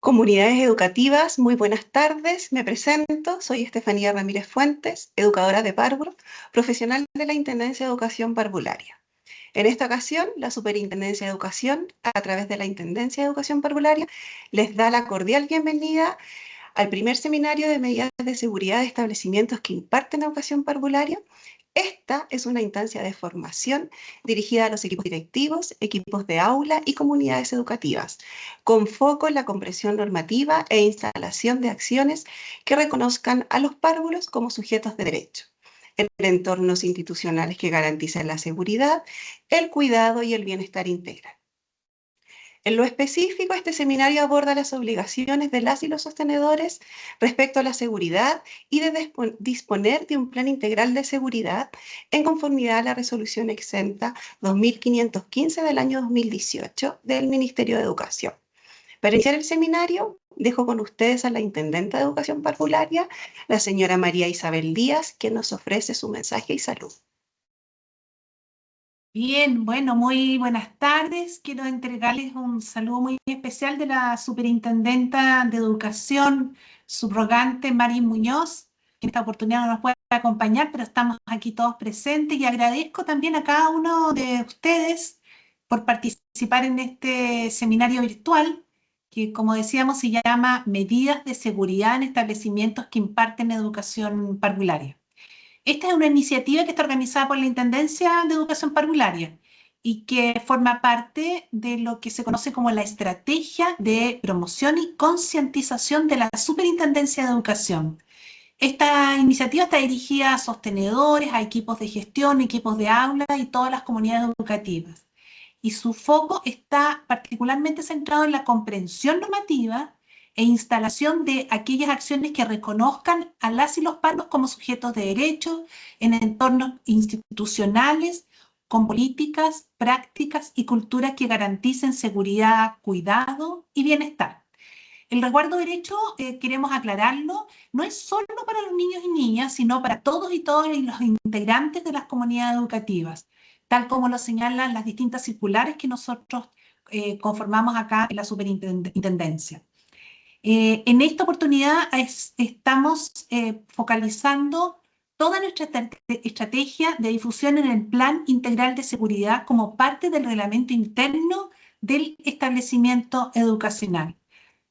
Comunidades educativas, muy buenas tardes. Me presento, soy Estefanía Ramírez Fuentes, educadora de párvulos, profesional de la Intendencia de Educación Parvularia. En esta ocasión, la Superintendencia de Educación, a través de la Intendencia de Educación Parvularia, les da la cordial bienvenida al primer seminario de medidas de seguridad de establecimientos que imparten educación parvularia. Esta es una instancia de formación dirigida a los equipos directivos, equipos de aula y comunidades educativas, con foco en la comprensión normativa e instalación de acciones que reconozcan a los párvulos como sujetos de derecho, en entornos institucionales que garanticen la seguridad, el cuidado y el bienestar integral. En lo específico, este seminario aborda las obligaciones de las y los sostenedores respecto a la seguridad y de disponer de un plan integral de seguridad en conformidad a la resolución exenta 2515 del año 2018 del Ministerio de Educación. Para iniciar el seminario, dejo con ustedes a la Intendenta de Educación Parvularia, la señora María Isabel Díaz, que nos ofrece su mensaje y salud. Bien, bueno, muy buenas tardes. Quiero entregarles un saludo muy especial de la Superintendenta de Educación subrogante, Mari Muñoz, que en esta oportunidad no nos puede acompañar, pero estamos aquí todos presentes y agradezco también a cada uno de ustedes por participar en este seminario virtual, que como decíamos se llama Medidas de Seguridad en Establecimientos que imparten Educación Parvularia. Esta es una iniciativa que está organizada por la Intendencia de Educación Parvularia y que forma parte de lo que se conoce como la Estrategia de Promoción y Concientización de la Superintendencia de Educación. Esta iniciativa está dirigida a sostenedores, a equipos de gestión, equipos de aula y todas las comunidades educativas. Y su foco está particularmente centrado en la comprensión normativa e instalación de aquellas acciones que reconozcan a las y los párvulos como sujetos de derecho en entornos institucionales, con políticas, prácticas y culturas que garanticen seguridad, cuidado y bienestar. El resguardo de derecho, queremos aclararlo, no es solo para los niños y niñas, sino para todos y todas los integrantes de las comunidades educativas, tal como lo señalan las distintas circulares que nosotros conformamos acá en la superintendencia. En esta oportunidad estamos focalizando toda nuestra estrategia de difusión en el Plan Integral de Seguridad como parte del reglamento interno del establecimiento educacional.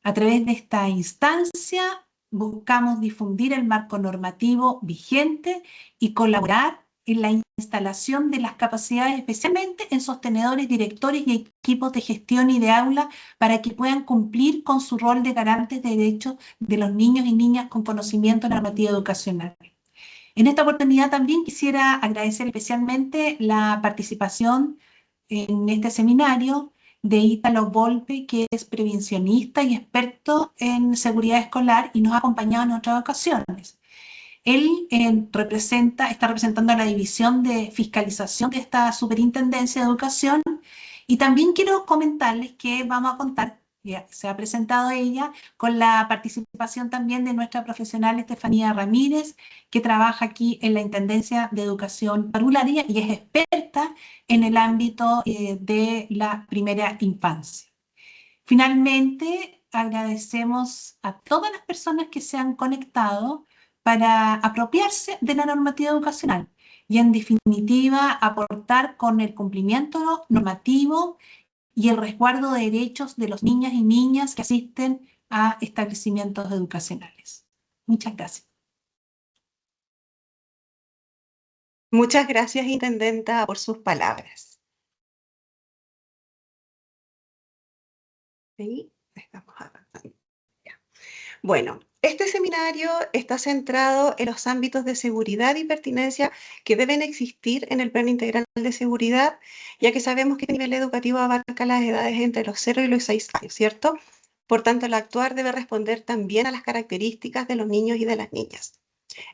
A través de esta instancia buscamos difundir el marco normativo vigente y colaborar en la instalación de las capacidades, especialmente en sostenedores, directores y equipos de gestión y de aula, para que puedan cumplir con su rol de garantes de derechos de los niños y niñas con conocimiento normativo educacional. En esta oportunidad también quisiera agradecer especialmente la participación en este seminario de Ítalo Volpe, que es prevencionista y experto en seguridad escolar y nos ha acompañado en otras ocasiones. Él está representando a la División de Fiscalización de esta Superintendencia de Educación, y también quiero comentarles que vamos a contar, ya se ha presentado ella, con la participación también de nuestra profesional Estefanía Ramírez, que trabaja aquí en la Intendencia de Educación Parvularia y es experta en el ámbito de la primera infancia. Finalmente, agradecemos a todas las personas que se han conectado para apropiarse de la normativa educacional y, en definitiva, aportar con el cumplimiento normativo y el resguardo de derechos de los niños y niñas que asisten a establecimientos educacionales. Muchas gracias. Muchas gracias, Intendenta, por sus palabras. Ahí estamos avanzando. Bueno, este seminario está centrado en los ámbitos de seguridad y pertinencia que deben existir en el Plan Integral de Seguridad, ya que sabemos que el nivel educativo abarca las edades entre los 0 y los 6 años, ¿cierto? Por tanto, el actuar debe responder también a las características de los niños y de las niñas.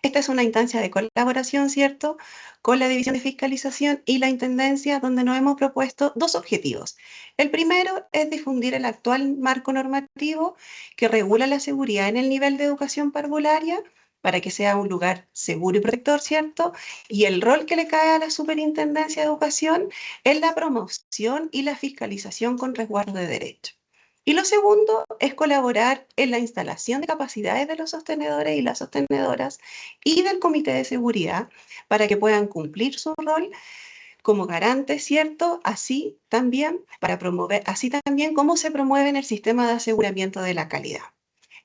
Esta es una instancia de colaboración, ¿cierto?, con la División de Fiscalización y la Intendencia, donde nos hemos propuesto dos objetivos. El primero es difundir el actual marco normativo que regula la seguridad en el nivel de educación parvularia para que sea un lugar seguro y protector, ¿cierto? Y el rol que le cae a la Superintendencia de Educación es la promoción y la fiscalización con resguardo de derechos. Y lo segundo es colaborar en la instalación de capacidades de los sostenedores y las sostenedoras y del comité de seguridad para que puedan cumplir su rol como garante, ¿cierto? Así también para promover, así también cómo se promueve en el sistema de aseguramiento de la calidad.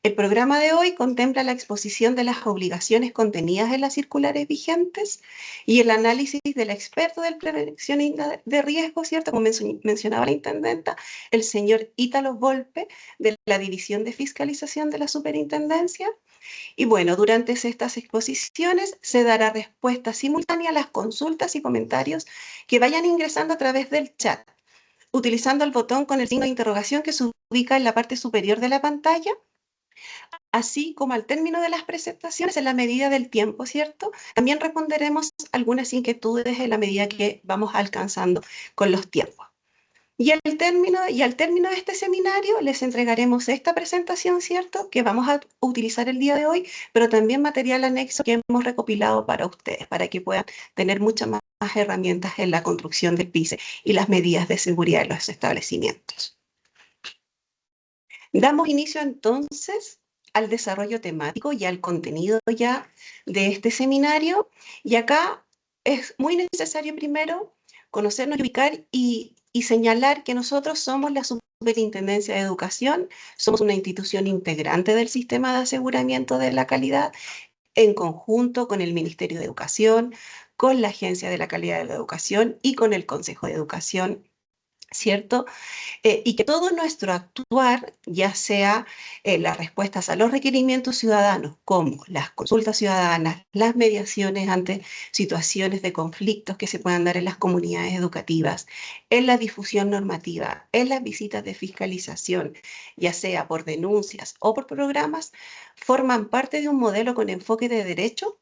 El programa de hoy contempla la exposición de las obligaciones contenidas en las circulares vigentes y el análisis del experto de prevención de riesgo, ¿cierto? Como mencionaba la intendenta, el señor Ítalo Volpe, de la División de Fiscalización de la Superintendencia. Y bueno, durante estas exposiciones se dará respuesta simultánea a las consultas y comentarios que vayan ingresando a través del chat, utilizando el botón con el signo de interrogación que se ubica en la parte superior de la pantalla, así como al término de las presentaciones, en la medida del tiempo, ¿cierto? También responderemos algunas inquietudes en la medida que vamos alcanzando con los tiempos. Y al término de este seminario les entregaremos esta presentación, ¿cierto? Que vamos a utilizar el día de hoy, pero también material anexo que hemos recopilado para ustedes, para que puedan tener muchas más herramientas en la construcción del PICE y las medidas de seguridad de los establecimientos. Damos inicio entonces al desarrollo temático y al contenido ya de este seminario. Y acá es muy necesario primero conocernos, ubicar y señalar que nosotros somos la Superintendencia de Educación, somos una institución integrante del sistema de aseguramiento de la calidad en conjunto con el Ministerio de Educación, con la Agencia de la Calidad de la Educación y con el Consejo de Educación, ¿cierto? Y que todo nuestro actuar, ya sea las respuestas a los requerimientos ciudadanos, como las consultas ciudadanas, las mediaciones ante situaciones de conflictos que se puedan dar en las comunidades educativas, en la difusión normativa, en las visitas de fiscalización, ya sea por denuncias o por programas, forman parte de un modelo con enfoque de derecho,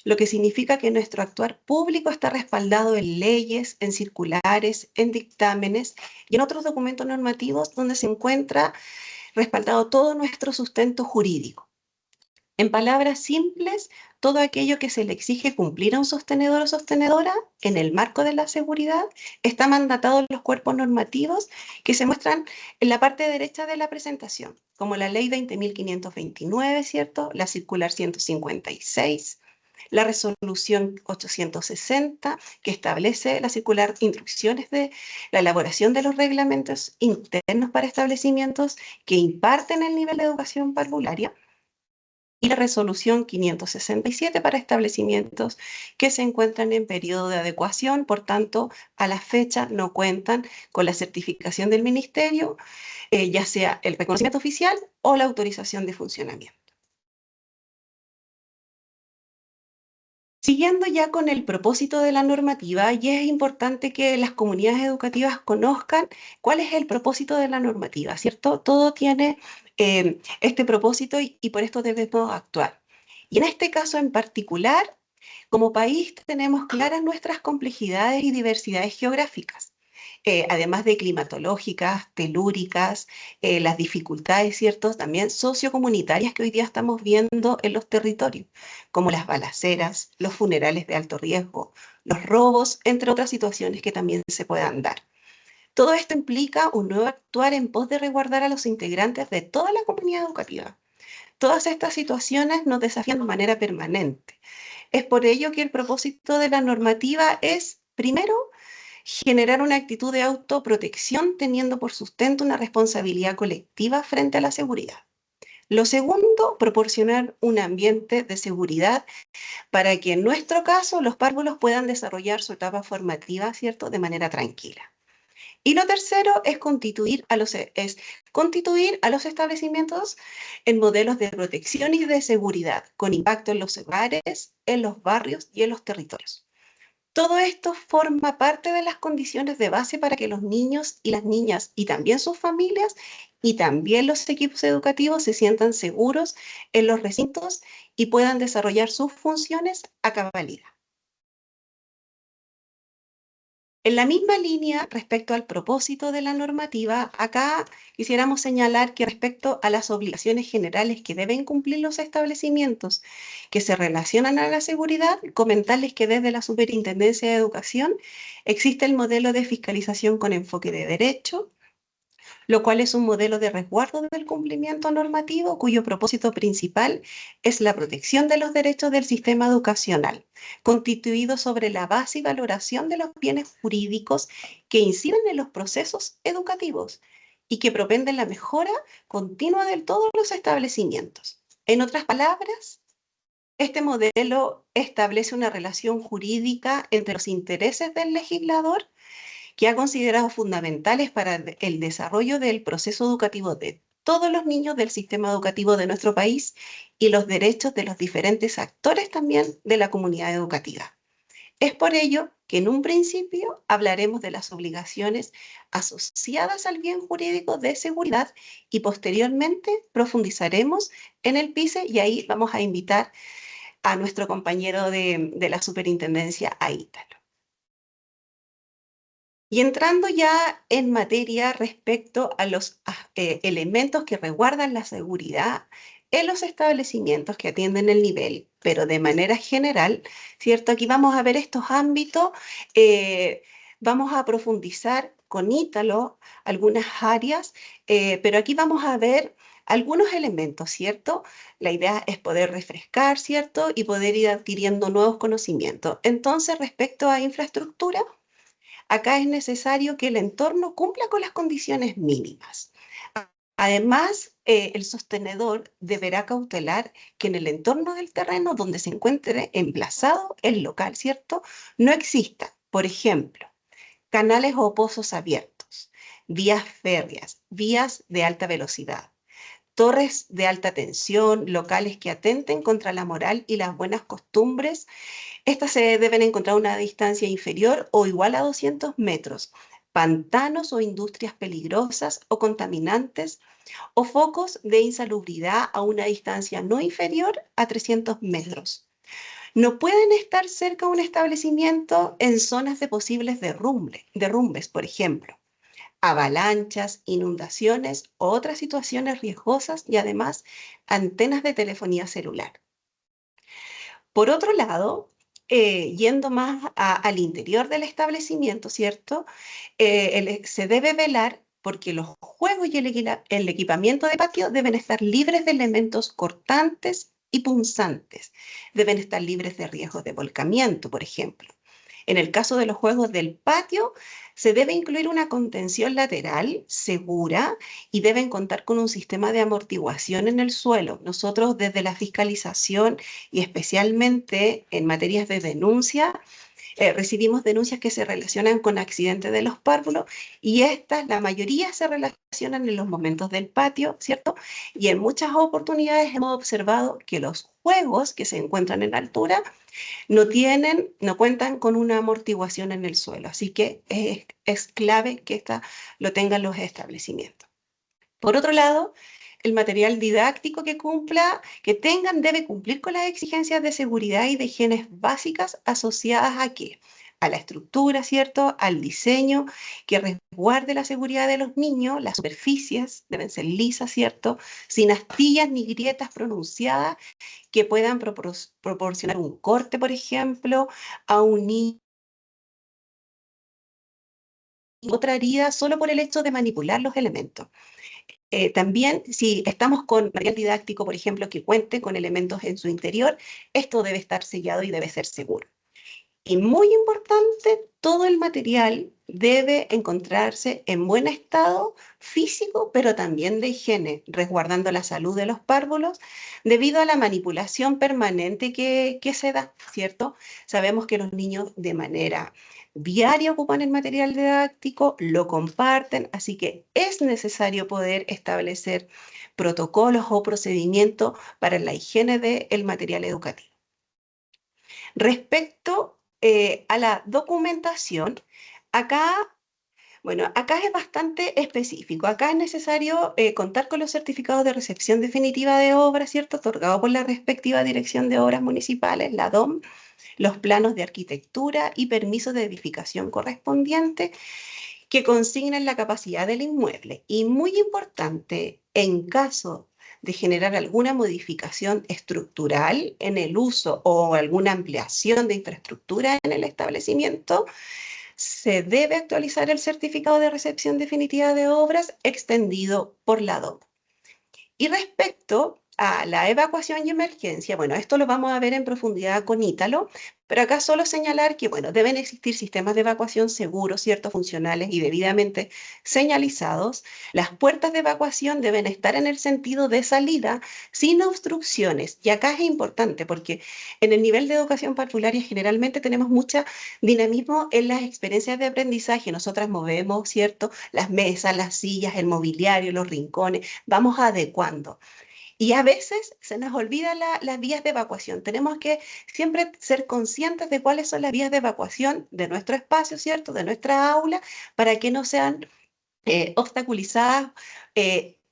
lo que significa que nuestro actuar público está respaldado en leyes, en circulares, en dictámenes y en otros documentos normativos donde se encuentra respaldado todo nuestro sustento jurídico. En palabras simples, todo aquello que se le exige cumplir a un sostenedor o sostenedora en el marco de la seguridad está mandatado en los cuerpos normativos que se muestran en la parte derecha de la presentación, como la Ley 20.529, ¿cierto? La Circular 156, la resolución 860, que establece la circular instrucciones de la elaboración de los reglamentos internos para establecimientos que imparten el nivel de educación parvularia, y la resolución 567 para establecimientos que se encuentran en periodo de adecuación, por tanto, a la fecha no cuentan con la certificación del ministerio, ya sea el reconocimiento oficial o la autorización de funcionamiento. Siguiendo ya con el propósito de la normativa, y es importante que las comunidades educativas conozcan cuál es el propósito de la normativa, ¿cierto? Todo tiene este propósito y por esto debemos actuar. Y en este caso en particular, como país tenemos claras nuestras complejidades y diversidades geográficas, además de climatológicas, telúricas, las dificultades, ¿cierto? También sociocomunitarias que hoy día estamos viendo en los territorios, como las balaceras, los funerales de alto riesgo, los robos, entre otras situaciones que también se puedan dar. Todo esto implica un nuevo actuar en pos de resguardar a los integrantes de toda la comunidad educativa. Todas estas situaciones nos desafían de manera permanente. Es por ello que el propósito de la normativa es, primero, generar una actitud de autoprotección teniendo por sustento una responsabilidad colectiva frente a la seguridad. Lo segundo, proporcionar un ambiente de seguridad para que en nuestro caso los párvulos puedan desarrollar su etapa formativa, ¿cierto?, de manera tranquila. Y lo tercero es constituir a los establecimientos en modelos de protección y de seguridad, con impacto en los hogares, en los barrios y en los territorios. Todo esto forma parte de las condiciones de base para que los niños y las niñas y también sus familias y también los equipos educativos se sientan seguros en los recintos y puedan desarrollar sus funciones a cabalidad. En la misma línea, respecto al propósito de la normativa, acá quisiéramos señalar que respecto a las obligaciones generales que deben cumplir los establecimientos que se relacionan a la seguridad, comentarles que desde la Superintendencia de Educación existe el modelo de fiscalización con enfoque de derecho, lo cual es un modelo de resguardo del cumplimiento normativo cuyo propósito principal es la protección de los derechos del sistema educacional, constituido sobre la base y valoración de los bienes jurídicos que inciden en los procesos educativos y que propenden la mejora continua de todos los establecimientos. En otras palabras, este modelo establece una relación jurídica entre los intereses del legislador que ha considerado fundamentales para el desarrollo del proceso educativo de todos los niños del sistema educativo de nuestro país y los derechos de los diferentes actores también de la comunidad educativa. Es por ello que en un principio hablaremos de las obligaciones asociadas al bien jurídico de seguridad y posteriormente profundizaremos en el PICE y ahí vamos a invitar a nuestro compañero de la superintendencia, a Ítalo. Y entrando ya en materia respecto a los elementos que resguardan la seguridad en los establecimientos que atienden el nivel, pero de manera general, ¿cierto? Aquí vamos a ver estos ámbitos, vamos a profundizar con Ítalo algunas áreas, pero aquí vamos a ver algunos elementos, ¿cierto? La idea es poder refrescar, ¿cierto? Y poder ir adquiriendo nuevos conocimientos. Entonces, respecto a infraestructura, acá es necesario que el entorno cumpla con las condiciones mínimas. Además, el sostenedor deberá cautelar que en el entorno del terreno donde se encuentre emplazado el local, ¿cierto? No exista, por ejemplo, canales o pozos abiertos, vías férreas, vías de alta velocidad, torres de alta tensión, locales que atenten contra la moral y las buenas costumbres. Estas se deben encontrar a una distancia inferior o igual a 200 metros. Pantanos o industrias peligrosas o contaminantes o focos de insalubridad a una distancia no inferior a 300 metros. No pueden estar cerca de un establecimiento en zonas de posibles derrumbes, por ejemplo, avalanchas, inundaciones o otras situaciones riesgosas y además antenas de telefonía celular. Por otro lado, yendo más al interior del establecimiento, ¿cierto? Se debe velar porque los juegos y el equipamiento de patio deben estar libres de elementos cortantes y punzantes. Deben estar libres de riesgos de volcamiento, por ejemplo. En el caso de los juegos del patio, se debe incluir una contención lateral segura y deben contar con un sistema de amortiguación en el suelo. Nosotros desde la fiscalización y especialmente en materias de denuncia, recibimos denuncias que se relacionan con accidentes de los párvulos y estas, la mayoría se relacionan en los momentos del patio, ¿cierto? Y en muchas oportunidades hemos observado que los juegos que se encuentran en altura no cuentan con una amortiguación en el suelo, así que es clave que lo tengan los establecimientos. Por otro lado, el material didáctico debe cumplir con las exigencias de seguridad y de higiene básicas asociadas a ¿qué? A la estructura, ¿cierto? Al diseño que resguarde la seguridad de los niños. Las superficies deben ser lisas, ¿cierto? Sin astillas ni grietas pronunciadas que puedan proporcionar un corte, por ejemplo, a un niño, otra herida, solo por el hecho de manipular los elementos. También, si estamos con material didáctico, por ejemplo, que cuente con elementos en su interior, esto debe estar sellado y debe ser seguro. Y muy importante, todo el material debe encontrarse en buen estado físico, pero también de higiene, resguardando la salud de los párvulos debido a la manipulación permanente que se da, ¿cierto? Sabemos que los niños de manera diaria ocupan el material didáctico, lo comparten, así que es necesario poder establecer protocolos o procedimientos para la higiene del material educativo. Respecto a la documentación, acá, bueno, acá es bastante específico. Acá es necesario contar con los certificados de recepción definitiva de obras, ¿cierto? Otorgado por la respectiva Dirección de Obras Municipales, la DOM, los planos de arquitectura y permisos de edificación correspondientes que consignan la capacidad del inmueble. Y muy importante, en caso de generar alguna modificación estructural en el uso o alguna ampliación de infraestructura en el establecimiento, se debe actualizar el certificado de recepción definitiva de obras extendido por la DOM. Y respecto a la evacuación y emergencia, bueno, esto lo vamos a ver en profundidad con Ítalo, pero acá solo señalar que, bueno, deben existir sistemas de evacuación seguros, ¿cierto?, funcionales y debidamente señalizados. Las puertas de evacuación deben estar en el sentido de salida, sin obstrucciones. Y acá es importante porque en el nivel de educación parvularia generalmente tenemos mucho dinamismo en las experiencias de aprendizaje. Nosotras movemos, ¿cierto?, las mesas, las sillas, el mobiliario, los rincones, vamos adecuando. Y a veces se nos olvida las vías de evacuación. Tenemos que siempre ser conscientes de cuáles son las vías de evacuación de nuestro espacio, ¿cierto? De nuestra aula, para que no sean obstaculizadas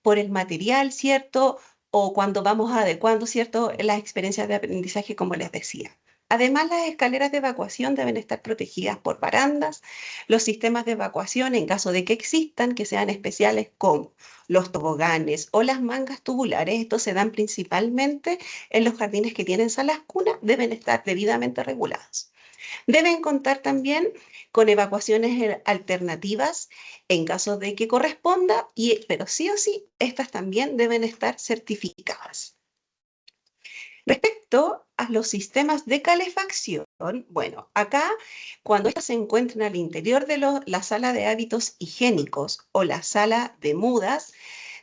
por el material, ¿cierto? O cuando vamos adecuando, ¿cierto?, las experiencias de aprendizaje, como les decía. Además, las escaleras de evacuación deben estar protegidas por barandas. Los sistemas de evacuación, en caso de que existan, que sean especiales, como los toboganes o las mangas tubulares, estos se dan principalmente en los jardines que tienen salas cunas, deben estar debidamente regulados. Deben contar también con evacuaciones alternativas en caso de que corresponda, pero sí o sí, estas también deben estar certificadas. Respecto a los sistemas de calefacción, bueno, acá cuando estas se encuentran al interior de la sala de hábitos higiénicos o la sala de mudas,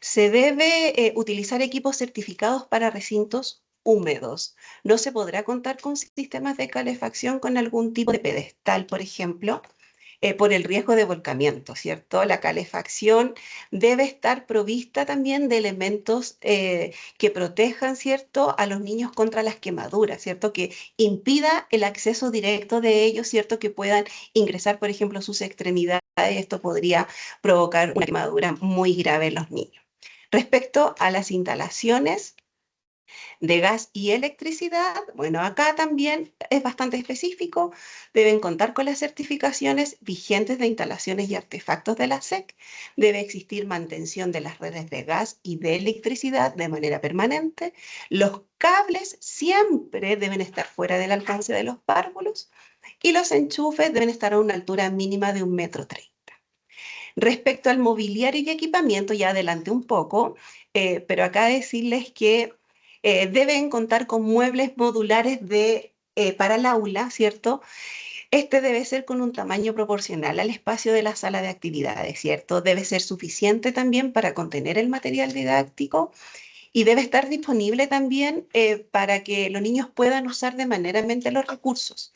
se debe utilizar equipos certificados para recintos húmedos. No se podrá contar con sistemas de calefacción con algún tipo de pedestal, por ejemplo, por el riesgo de volcamiento, ¿cierto? La calefacción debe estar provista también de elementos que protejan, ¿cierto?, a los niños contra las quemaduras, ¿cierto?, que impida el acceso directo de ellos, ¿cierto?, que puedan ingresar, por ejemplo, a sus extremidades. Esto podría provocar una quemadura muy grave en los niños. Respecto a las instalaciones de gas y electricidad, bueno, acá también es bastante específico. Deben contar con las certificaciones vigentes de instalaciones y artefactos de la SEC. Debe existir mantención de las redes de gas y de electricidad de manera permanente. Los cables siempre deben estar fuera del alcance de los párvulos y los enchufes deben estar a una altura mínima de 1,30 m. Respecto al mobiliario y equipamiento, ya adelanté un poco, pero acá decirles que deben contar con muebles modulares para el aula, ¿cierto? Este debe ser con un tamaño proporcional al espacio de la sala de actividades, ¿cierto? Debe ser suficiente también para contener el material didáctico y debe estar disponible también para que los niños puedan usar de manera mente los recursos.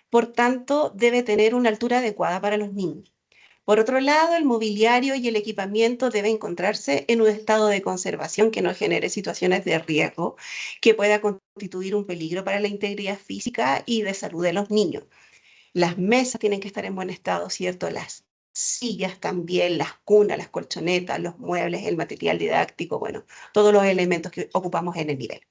Por tanto, debe tener una altura adecuada para los niños. Por otro lado, el mobiliario y el equipamiento deben encontrarse en un estado de conservación que no genere situaciones de riesgo, que pueda constituir un peligro para la integridad física y de salud de los niños. Las mesas tienen que estar en buen estado, ¿cierto? Las sillas también, las cunas, las colchonetas, los muebles, el material didáctico, bueno, todos los elementos que ocupamos en el nivel.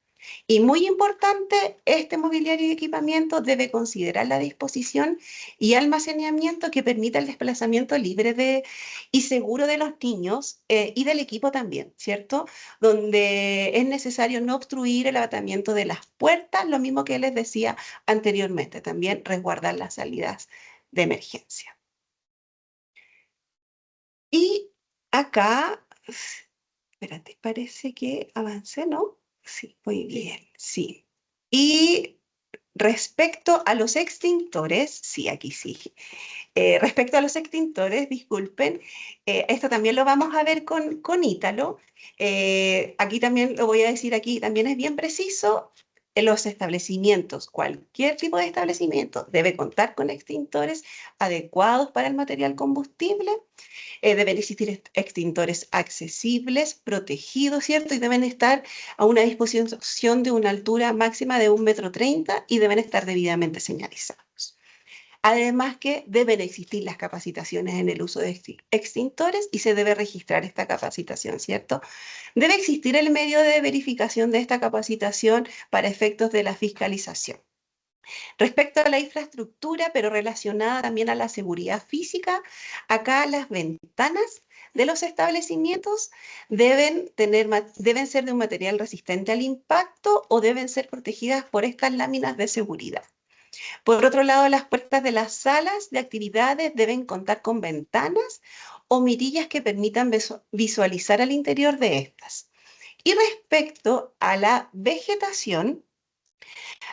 Y muy importante, este mobiliario y equipamiento debe considerar la disposición y almacenamiento que permita el desplazamiento libre y seguro de los niños y del equipo también, ¿cierto? Donde es necesario no obstruir el abatimiento de las puertas, lo mismo que les decía anteriormente, también resguardar las salidas de emergencia. Y acá, espérate, parece que avancé, ¿no? Sí, muy bien, sí. Y respecto a los extintores, sí, aquí sí. Respecto a los extintores, disculpen, esto también lo vamos a ver con Ítalo. Aquí también lo voy a decir, aquí también es bien preciso. En los establecimientos, cualquier tipo de establecimiento debe contar con extintores adecuados para el material combustible. Deben existir extintores accesibles, protegidos, ¿cierto? Y deben estar a una disposición de una altura máxima de 1,30 m y deben estar debidamente señalizados. Además que deben existir las capacitaciones en el uso de extintores y se debe registrar esta capacitación, ¿cierto? Debe existir el medio de verificación de esta capacitación para efectos de la fiscalización. Respecto a la infraestructura, pero relacionada también a la seguridad física, acá las ventanas de los establecimientos deben ser de un material resistente al impacto o deben ser protegidas por estas láminas de seguridad. Por otro lado, las puertas de las salas de actividades deben contar con ventanas o mirillas que permitan visualizar al interior de estas. Y respecto a la vegetación,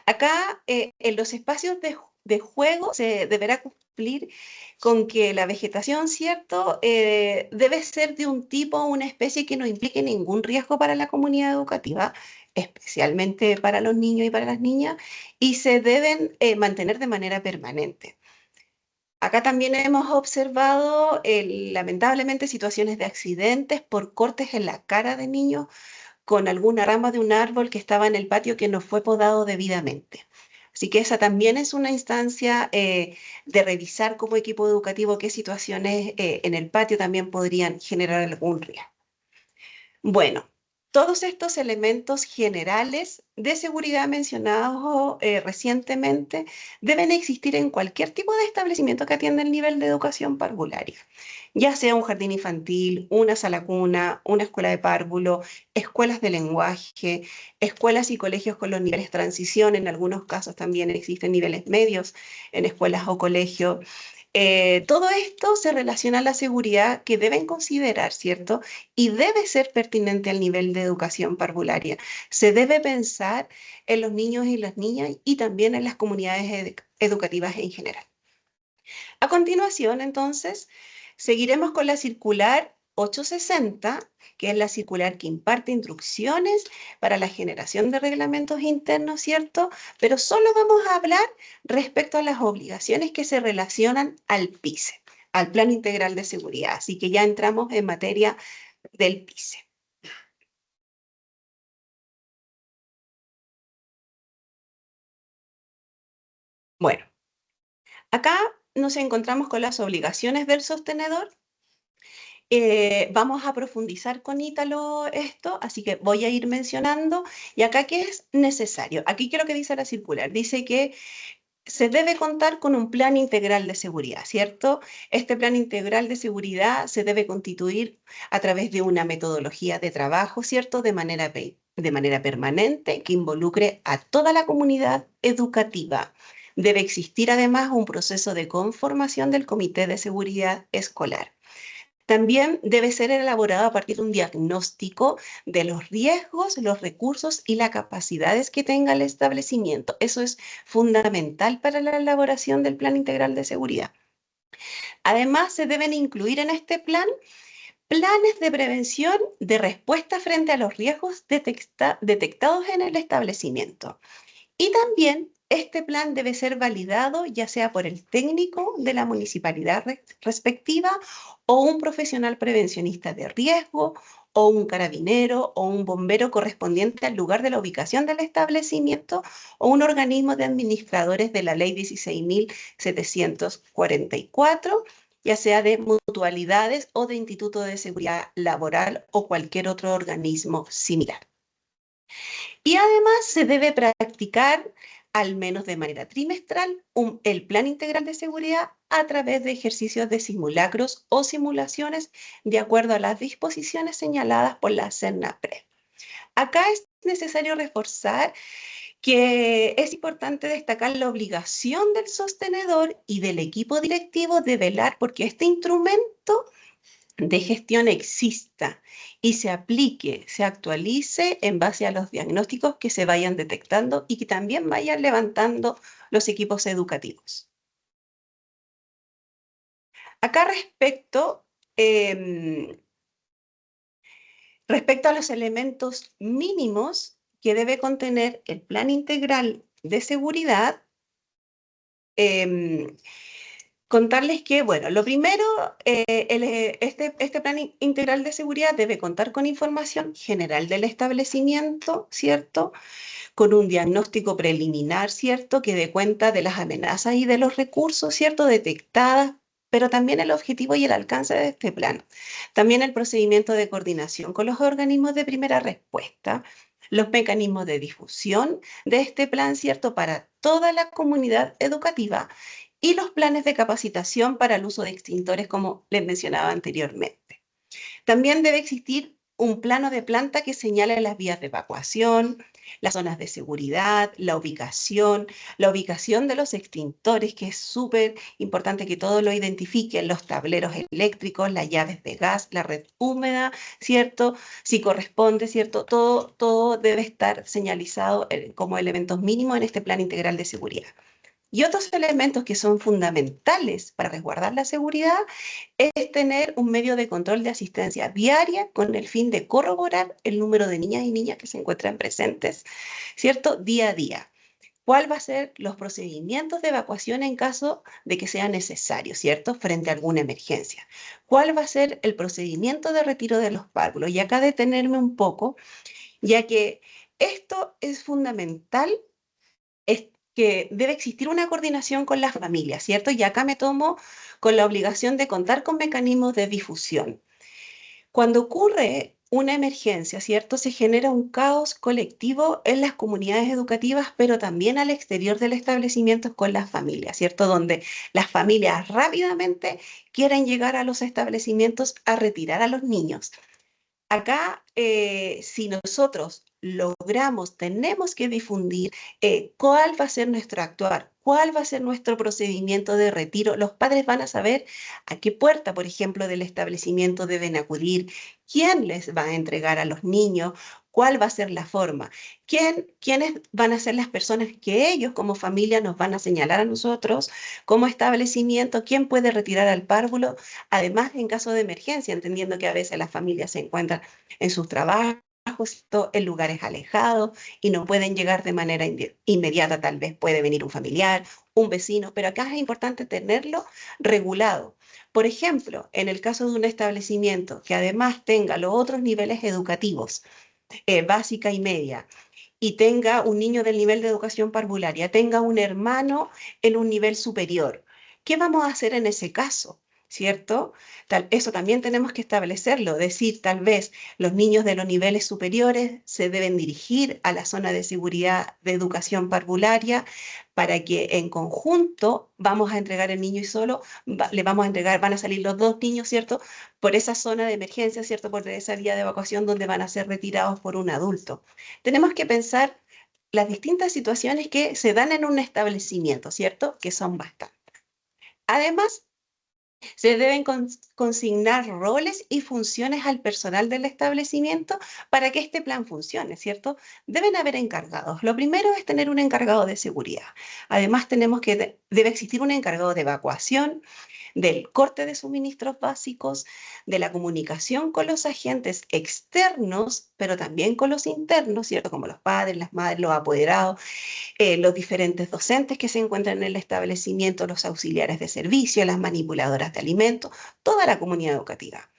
acá en los espacios de juego se deberá cumplir con que la vegetación, ¿cierto? Debe ser de un tipo o una especie que no implique ningún riesgo para la comunidad educativa, especialmente para los niños y para las niñas, y se deben mantener de manera permanente. Acá también hemos observado, lamentablemente, situaciones de accidentes por cortes en la cara de niños con alguna rama de un árbol que estaba en el patio que no fue podado debidamente. Así que esa también es una instancia de revisar como equipo educativo qué situaciones en el patio también podrían generar algún riesgo. Bueno, todos estos elementos generales de seguridad mencionados recientemente deben existir en cualquier tipo de establecimiento que atienda el nivel de educación parvularia, ya sea un jardín infantil, una sala cuna, una escuela de párvulo, escuelas de lenguaje, escuelas y colegios con los niveles transición, en algunos casos también existen niveles medios en escuelas o colegios. Todo esto se relaciona a la seguridad que deben considerar, ¿cierto? Y debe ser pertinente al nivel de educación parvularia. Se debe pensar en los niños y las niñas y también en las comunidades educativas en general. A continuación, entonces, seguiremos con la circular 860, que es la circular que imparte instrucciones para la generación de reglamentos internos, ¿cierto? Pero solo vamos a hablar respecto a las obligaciones que se relacionan al PICE, al Plan Integral de Seguridad. Así que ya entramos en materia del PICE. Bueno, acá nos encontramos con las obligaciones del sostenedor. Vamos a profundizar con Ítalo esto, así que voy a ir mencionando. Y acá, ¿qué es necesario? Aquí, ¿qué es lo que dice la circular? Dice que se debe contar con un plan integral de seguridad, ¿cierto? Este plan integral de seguridad se debe constituir a través de una metodología de trabajo, ¿cierto? De manera permanente, que involucre a toda la comunidad educativa. Debe existir además un proceso de conformación del Comité de Seguridad Escolar. También debe ser elaborado a partir de un diagnóstico de los riesgos, los recursos y las capacidades que tenga el establecimiento. Eso es fundamental para la elaboración del Plan Integral de Seguridad. Además, se deben incluir en este plan planes de prevención de respuesta frente a los riesgos detectados en el establecimiento. Y también este plan debe ser validado ya sea por el técnico de la municipalidad respectiva o un profesional prevencionista de riesgo o un carabinero o un bombero correspondiente al lugar de la ubicación del establecimiento o un organismo de administradores de la ley 16.744, ya sea de mutualidades o de instituto de seguridad laboral o cualquier otro organismo similar. Y además se debe practicar, al menos de manera trimestral, el plan integral de seguridad a través de ejercicios de simulacros o simulaciones de acuerdo a las disposiciones señaladas por la CERNAPRED. Acá es necesario reforzar que es importante destacar la obligación del sostenedor y del equipo directivo de velar porque este instrumento de gestión exista y se aplique, se actualice en base a los diagnósticos que se vayan detectando y que también vayan levantando los equipos educativos. Acá respecto a los elementos mínimos que debe contener el plan integral de seguridad, contarles que, bueno, lo primero, este plan integral de seguridad debe contar con información general del establecimiento, ¿cierto? Con un diagnóstico preliminar, ¿cierto? Que dé cuenta de las amenazas y de los recursos, ¿cierto? Detectadas, pero también el objetivo y el alcance de este plan. También el procedimiento de coordinación con los organismos de primera respuesta, los mecanismos de difusión de este plan, ¿cierto? Para toda la comunidad educativa y los planes de capacitación para el uso de extintores, como les mencionaba anteriormente. También debe existir un plano de planta que señale las vías de evacuación, las zonas de seguridad, la ubicación de los extintores, que es súper importante que todos lo identifiquen, los tableros eléctricos, las llaves de gas, la red húmeda, ¿cierto? Si corresponde, ¿cierto? Todo debe estar señalizado como elementos mínimos en este plan integral de seguridad. Y otros elementos que son fundamentales para resguardar la seguridad es tener un medio de control de asistencia diaria con el fin de corroborar el número de niñas y niñas que se encuentran presentes, ¿cierto? Día a día. ¿Cuál va a ser los procedimientos de evacuación en caso de que sea necesario, ¿cierto? Frente a alguna emergencia. ¿Cuál va a ser el procedimiento de retiro de los párvulos? Y acá detenerme un poco, ya que esto es fundamental, es que debe existir una coordinación con las familias, ¿cierto? Y acá me tomo con la obligación de contar con mecanismos de difusión. Cuando ocurre una emergencia, ¿cierto? Se genera un caos colectivo en las comunidades educativas, pero también al exterior del establecimiento con las familias, ¿cierto? Donde las familias rápidamente quieren llegar a los establecimientos a retirar a los niños. Acá, si nosotros logramos, tenemos que difundir cuál va a ser nuestro actuar, cuál va a ser nuestro procedimiento de retiro. Los padres van a saber a qué puerta, por ejemplo, del establecimiento deben acudir, quién les va a entregar a los niños, cuál va a ser la forma, quiénes van a ser las personas que ellos como familia nos van a señalar a nosotros como establecimiento, quién puede retirar al párvulo, además en caso de emergencia, entendiendo que a veces las familias se encuentran en sus trabajos, en lugares alejados y no pueden llegar de manera inmediata, tal vez puede venir un familiar, un vecino, pero acá es importante tenerlo regulado. Por ejemplo, en el caso de un establecimiento que además tenga los otros niveles educativos, básica y media, y tenga un niño del nivel de educación parvularia, tenga un hermano en un nivel superior. ¿Qué vamos a hacer en ese caso? ¿Cierto? Eso también tenemos que establecerlo, decir, tal vez los niños de los niveles superiores se deben dirigir a la zona de seguridad de educación parvularia para que en conjunto vamos a entregar el niño y solo le vamos a entregar, van a salir los dos niños, ¿cierto? Por esa zona de emergencia, ¿cierto? Por esa vía de evacuación donde van a ser retirados por un adulto. Tenemos que pensar las distintas situaciones que se dan en un establecimiento, ¿cierto? Que son bastantes. Además, se deben consignar roles y funciones al personal del establecimiento para que este plan funcione, ¿cierto? Deben haber encargados. Lo primero es tener un encargado de seguridad. Además, debe existir un encargado de evacuación, del corte de suministros básicos, de la comunicación con los agentes externos, pero también con los internos, ¿cierto? Como los padres, las madres, los apoderados, los diferentes docentes que se encuentran en el establecimiento, los auxiliares de servicio, las manipuladoras de alimentos, toda la comunidad educativa.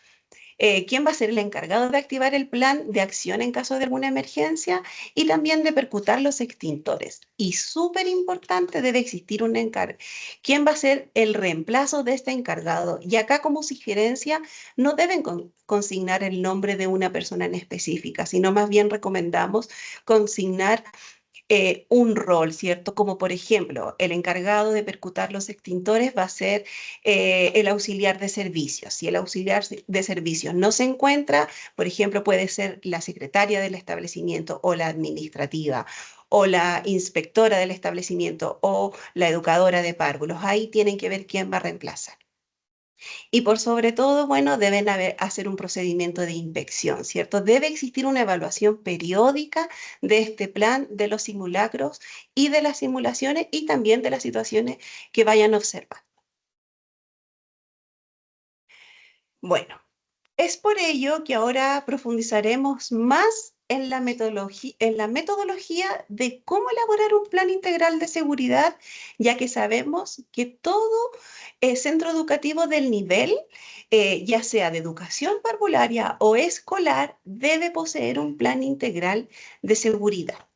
¿Quién va a ser el encargado de activar el plan de acción en caso de alguna emergencia y también de percutar los extintores? Y súper importante, debe existir un encargado. ¿Quién va a ser el reemplazo de este encargado? Y acá como sugerencia, no deben consignar el nombre de una persona en específica, sino más bien recomendamos consignar un rol, ¿cierto? Como por ejemplo, el encargado de percutar los extintores va a ser el auxiliar de servicios. Si el auxiliar de servicios no se encuentra, por ejemplo, puede ser la secretaria del establecimiento o la administrativa o la inspectora del establecimiento o la educadora de párvulos. Ahí tienen que ver quién va a reemplazar. Y por sobre todo, bueno, deben hacer un procedimiento de inspección, ¿cierto? Debe existir una evaluación periódica de este plan, de los simulacros y de las simulaciones y también de las situaciones que vayan a observar. Bueno, es por ello que ahora profundizaremos más en la metodología de cómo elaborar un plan integral de seguridad, ya que sabemos que todo centro educativo del nivel, ya sea de educación parvularia o escolar, debe poseer un plan integral de seguridad.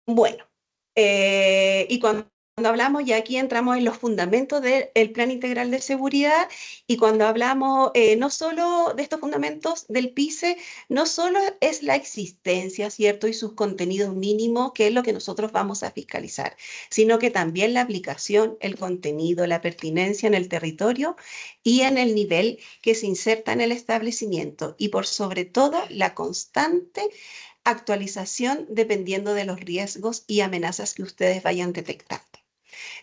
Bueno, y cuando hablamos, y aquí entramos en los fundamentos del Plan Integral de Seguridad, y cuando hablamos no solo de estos fundamentos del PICE, no solo es la existencia, ¿cierto? Y sus contenidos mínimos, que es lo que nosotros vamos a fiscalizar, sino que también la aplicación, el contenido, la pertinencia en el territorio y en el nivel que se inserta en el establecimiento, y por sobre todo la constante actualización dependiendo de los riesgos y amenazas que ustedes vayan detectando.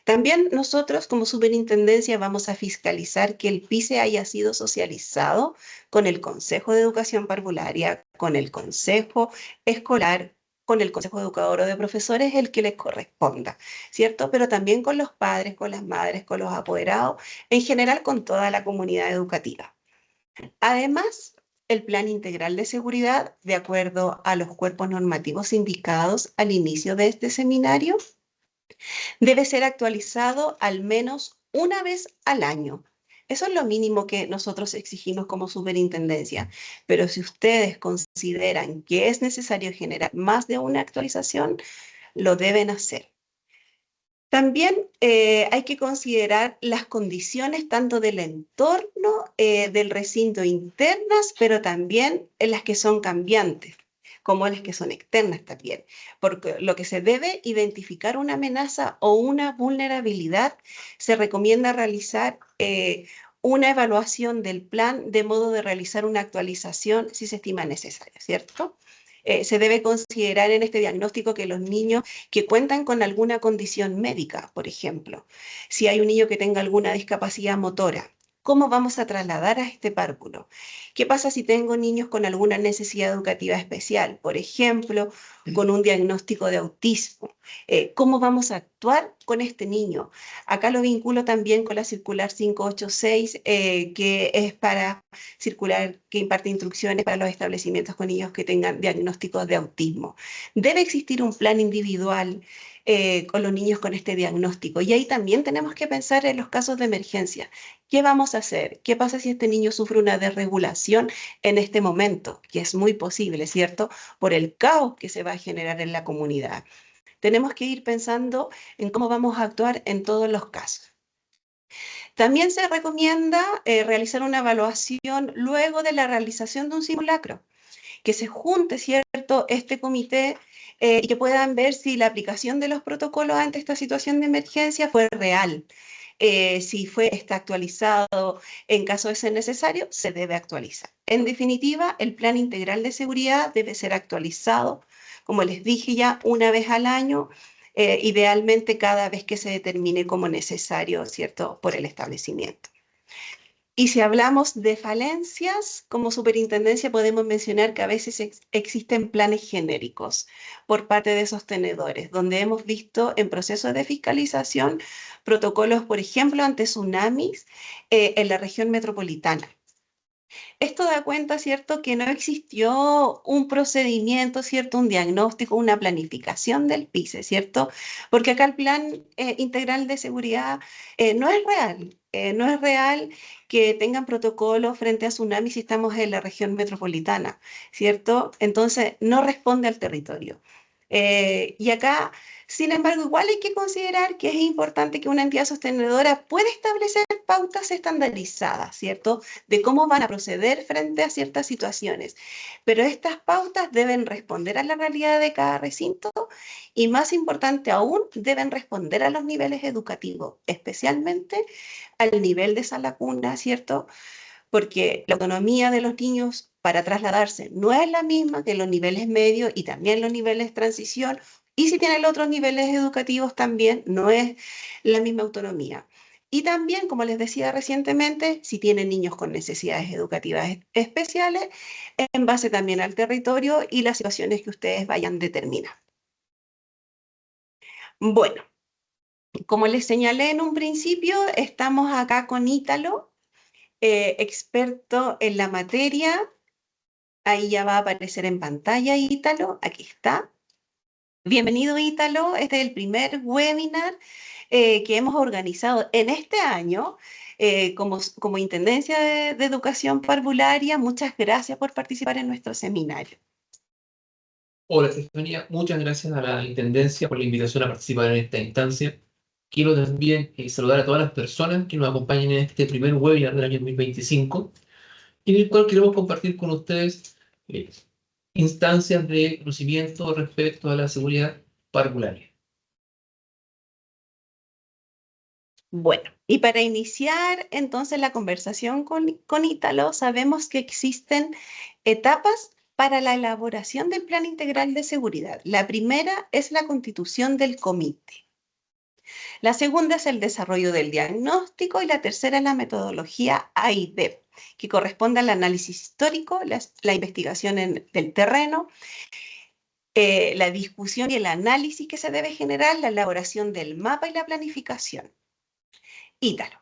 También nosotros como superintendencia vamos a fiscalizar que el PICE haya sido socializado con el Consejo de Educación Parvularia, con el Consejo Escolar, con el Consejo Educador o de Profesores, el que les corresponda, ¿cierto? Pero también con los padres, con las madres, con los apoderados, en general con toda la comunidad educativa. Además, el Plan Integral de Seguridad, de acuerdo a los cuerpos normativos indicados al inicio de este seminario, debe ser actualizado al menos una vez al año. Eso es lo mínimo que nosotros exigimos como superintendencia. Pero si ustedes consideran que es necesario generar más de una actualización, lo deben hacer. También hay que considerar las condiciones tanto del entorno, del recinto internas, pero también en las que son cambiantes, como las que son externas también, porque lo que se debe identificar una amenaza o una vulnerabilidad, se recomienda realizar una evaluación del plan de modo de realizar una actualización si se estima necesaria, ¿cierto? Se debe considerar en este diagnóstico que los niños que cuentan con alguna condición médica, por ejemplo, si hay un niño que tenga alguna discapacidad motora, ¿cómo vamos a trasladar a este párvulo? ¿Qué pasa si tengo niños con alguna necesidad educativa especial? Por ejemplo, con un diagnóstico de autismo. ¿Cómo vamos a actuar con este niño? Acá lo vinculo también con la circular 586, que es para circular, que imparte instrucciones para los establecimientos con niños que tengan diagnósticos de autismo. Debe existir un plan individual con los niños con este diagnóstico. Y ahí también tenemos que pensar en los casos de emergencia. ¿Qué vamos a hacer? ¿Qué pasa si este niño sufre una desregulación en este momento? Que es muy posible, ¿cierto? Por el caos que se va a generar en la comunidad. Tenemos que ir pensando en cómo vamos a actuar en todos los casos. También se recomienda realizar una evaluación luego de la realización de un simulacro, que se junte, ¿cierto?, este comité y que puedan ver si la aplicación de los protocolos ante esta situación de emergencia fue real. Si está actualizado, en caso de ser necesario, se debe actualizar. En definitiva, el Plan Integral de Seguridad debe ser actualizado, como les dije ya, una vez al año, idealmente cada vez que se determine como necesario, ¿cierto?, por el establecimiento. Y si hablamos de falencias, como superintendencia podemos mencionar que a veces existen planes genéricos por parte de sostenedores, donde hemos visto en procesos de fiscalización protocolos, por ejemplo, ante tsunamis en la región metropolitana. Esto da cuenta, ¿cierto?, que no existió un procedimiento, ¿cierto?, un diagnóstico, una planificación del PICE, ¿cierto? Porque acá el Plan Integral de Seguridad no es real. No es real que tengan protocolos frente a tsunamis si estamos en la región metropolitana, ¿cierto? Entonces, no responde al territorio. Y acá, sin embargo, igual hay que considerar que es importante que una entidad sostenedora pueda establecer pautas estandarizadas, ¿cierto?, de cómo van a proceder frente a ciertas situaciones. Pero estas pautas deben responder a la realidad de cada recinto y, más importante aún, deben responder a los niveles educativos, especialmente al nivel de sala cuna, ¿cierto? Porque la autonomía de los niños para trasladarse no es la misma que los niveles medios y también los niveles de transición, y si tienen otros niveles educativos también no es la misma autonomía. Y también, como les decía recientemente, si tienen niños con necesidades educativas especiales, en base también al territorio y las situaciones que ustedes vayan determinando. Bueno, como les señalé en un principio, estamos acá con Ítalo, experto en la materia. Ahí ya va a aparecer en pantalla Ítalo, aquí está. Bienvenido Ítalo, este es el primer webinar que hemos organizado en este año como Intendencia de Educación Parvularia. Muchas gracias por participar en nuestro seminario. Hola, Estefanía. Muchas gracias a la Intendencia por la invitación a participar en esta instancia. Quiero también saludar a todas las personas que nos acompañan en este primer webinar del año 2025, en el cual queremos compartir con ustedes eh, instancias de conocimiento respecto a la seguridad parvularia. Bueno, y para iniciar entonces la conversación con Ítalo, sabemos que existen etapas para la elaboración del Plan Integral de Seguridad. La primera es la constitución del comité. La segunda es el desarrollo del diagnóstico y la tercera es la metodología AIDEP, que corresponde al análisis histórico, la investigación del terreno, la discusión y el análisis que se debe generar, la elaboración del mapa y la planificación. Ítalo.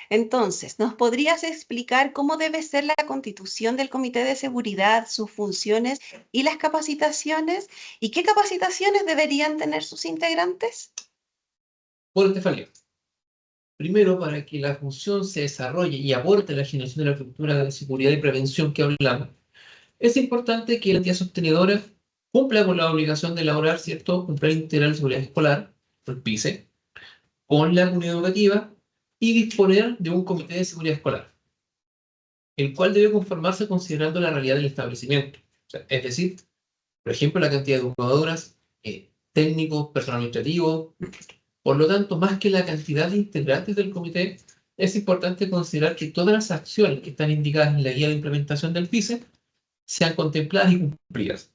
Entonces, ¿nos podrías explicar cómo debe ser la constitución del Comité de Seguridad, sus funciones y las capacitaciones? ¿Y qué capacitaciones deberían tener sus integrantes? Bueno, Estefanía, primero, para que la función se desarrolle y aporte a la generación de la cultura de seguridad y prevención que hablamos, es importante que la entidad sostenedora cumpla con la obligación de elaborar, ¿cierto?, un plan integral de seguridad escolar, el PICE, con la comunidad educativa y disponer de un comité de seguridad escolar, el cual debe conformarse considerando la realidad del establecimiento. O sea, es decir, por ejemplo, la cantidad de educadoras, técnicos, personal administrativo. Por lo tanto, más que la cantidad de integrantes del comité, es importante considerar que todas las acciones que están indicadas en la guía de implementación del PICE sean contempladas y cumplidas.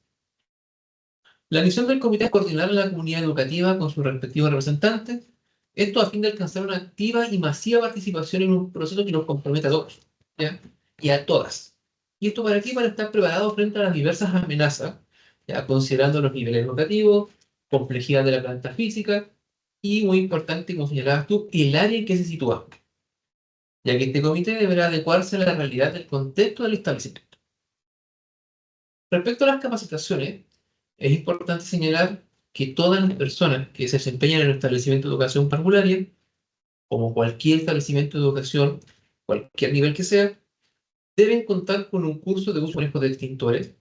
La misión del comité es coordinar a la comunidad educativa con sus respectivos representantes, esto a fin de alcanzar una activa y masiva participación en un proceso que nos comprometa a todos, ¿ya?, y a todas. ¿Y esto para qué? Para estar preparados frente a las diversas amenazas, ¿ya?, considerando los niveles educativos, complejidad de la planta física y, muy importante, como señalabas tú, el área en que se sitúa, ya que este comité deberá adecuarse a la realidad del contexto del establecimiento. Respecto a las capacitaciones, es importante señalar que todas las personas que se desempeñan en el establecimiento de educación parvularia, como cualquier establecimiento de educación, cualquier nivel que sea, deben contar con un curso de uso y manejo de extintores,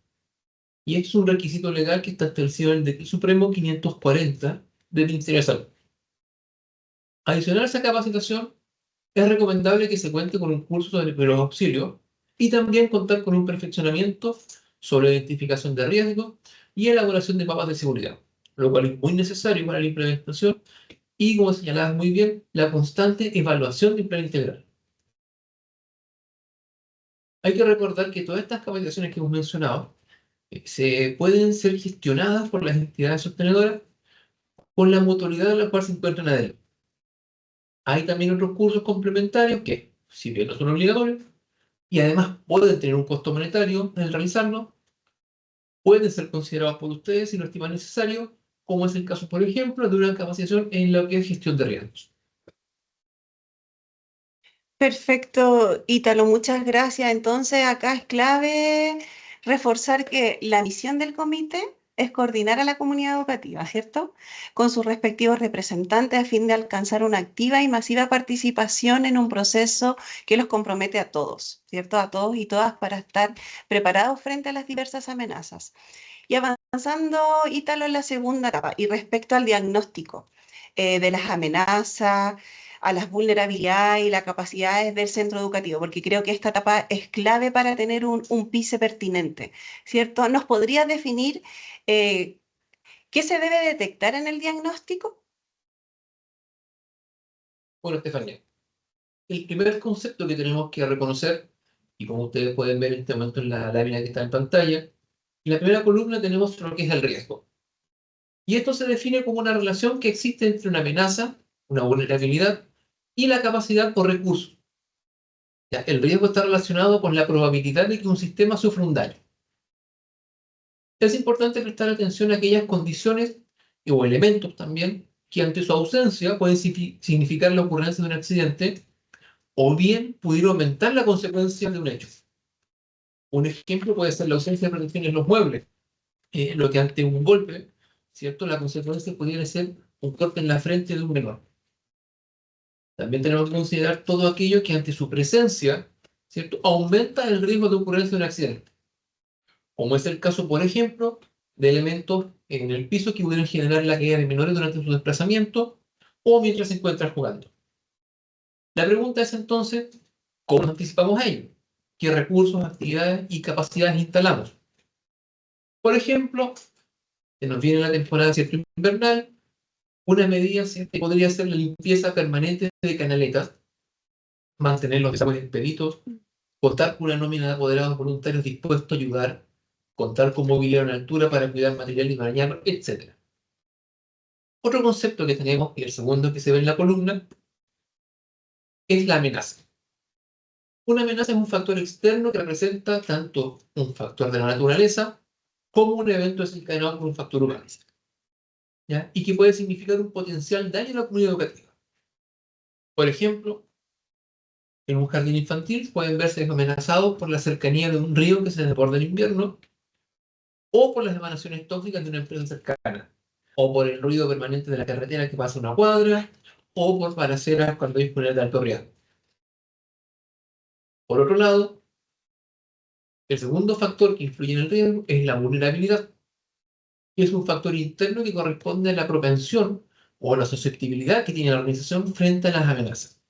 y es un requisito legal que está establecido en el Decreto Supremo 540 del Ministerio de Salud. Adicional a esa capacitación, es recomendable que se cuente con un curso sobre primeros auxilios y también contar con un perfeccionamiento sobre la identificación de riesgos y elaboración de mapas de seguridad, lo cual es muy necesario para la implementación y, como señalabas muy bien, la constante evaluación del plan integral. Hay que recordar que todas estas capacitaciones que hemos mencionado se pueden ser gestionadas por las entidades sostenedoras con la mutualidad en la cual se encuentran adentro. Hay también otros cursos complementarios que, si bien no son obligatorios, y además pueden tener un costo monetario en realizarlo, pueden ser considerados por ustedes si lo estiman necesario, como es el caso, por ejemplo, de una capacitación en lo que es gestión de riesgos. Perfecto, Ítalo, muchas gracias. Entonces, acá es clave reforzar que la misión del comité es coordinar a la comunidad educativa, ¿cierto? Con sus respectivos representantes a fin de alcanzar una activa y masiva participación en un proceso que los compromete a todos, ¿cierto? A todos y todas para estar preparados frente a las diversas amenazas. Y avanzando, Ítalo, en la segunda etapa, y respecto al diagnóstico de las amenazas, a las vulnerabilidades y las capacidades del centro educativo, porque creo que esta etapa es clave para tener un PICE pertinente, ¿cierto? ¿Nos podrías definir qué se debe detectar en el diagnóstico? Bueno, Estefanía, el primer concepto que tenemos que reconocer, y como ustedes pueden ver en este momento en la lámina que está en pantalla, en la primera columna tenemos lo que es el riesgo. Y esto se define como una relación que existe entre una amenaza, una vulnerabilidad, y la capacidad o recurso. Ya, el riesgo está relacionado con la probabilidad de que un sistema sufra un daño. Es importante prestar atención a aquellas condiciones o elementos también que ante su ausencia pueden significar la ocurrencia de un accidente o bien pudiera aumentar la consecuencia de un hecho. Un ejemplo puede ser la ausencia de protección en los muebles, lo que ante un golpe, ¿cierto?, la consecuencia pudiera ser un corte en la frente de un menor. También tenemos que considerar todo aquello que ante su presencia, ¿cierto?, aumenta el riesgo de ocurrencia de un accidente, como es el caso, por ejemplo, de elementos en el piso que pudieran generar la caída de menores durante su desplazamiento, o mientras se encuentran jugando. La pregunta es entonces, ¿cómo nos anticipamos a ello? ¿Qué recursos, actividades y capacidades instalamos? Por ejemplo, se nos viene la temporada cierto invernal, una medida podría ser la limpieza permanente de canaletas, mantener los desagües expeditos, contar con una nómina de apoderados voluntarios dispuestos a ayudar, contar con mobiliario en altura para cuidar material y bañarlo, etc. Otro concepto que tenemos, y el segundo que se ve en la columna, es la amenaza. Una amenaza es un factor externo que representa tanto un factor de la naturaleza como un evento desencadenado por un factor humano, ¿ya? Y que puede significar un potencial daño a la comunidad educativa. Por ejemplo, en un jardín infantil pueden verse amenazados por la cercanía de un río que se desborda en invierno, o por las emanaciones tóxicas de una empresa cercana, o por el ruido permanente de la carretera que pasa una cuadra, o por balaceras cuando hay funerales de alto riesgo. Por otro lado, el segundo factor que influye en el riesgo es la vulnerabilidad, que es un factor interno que corresponde a la propensión o la susceptibilidad que tiene la organización frente a las amenazas.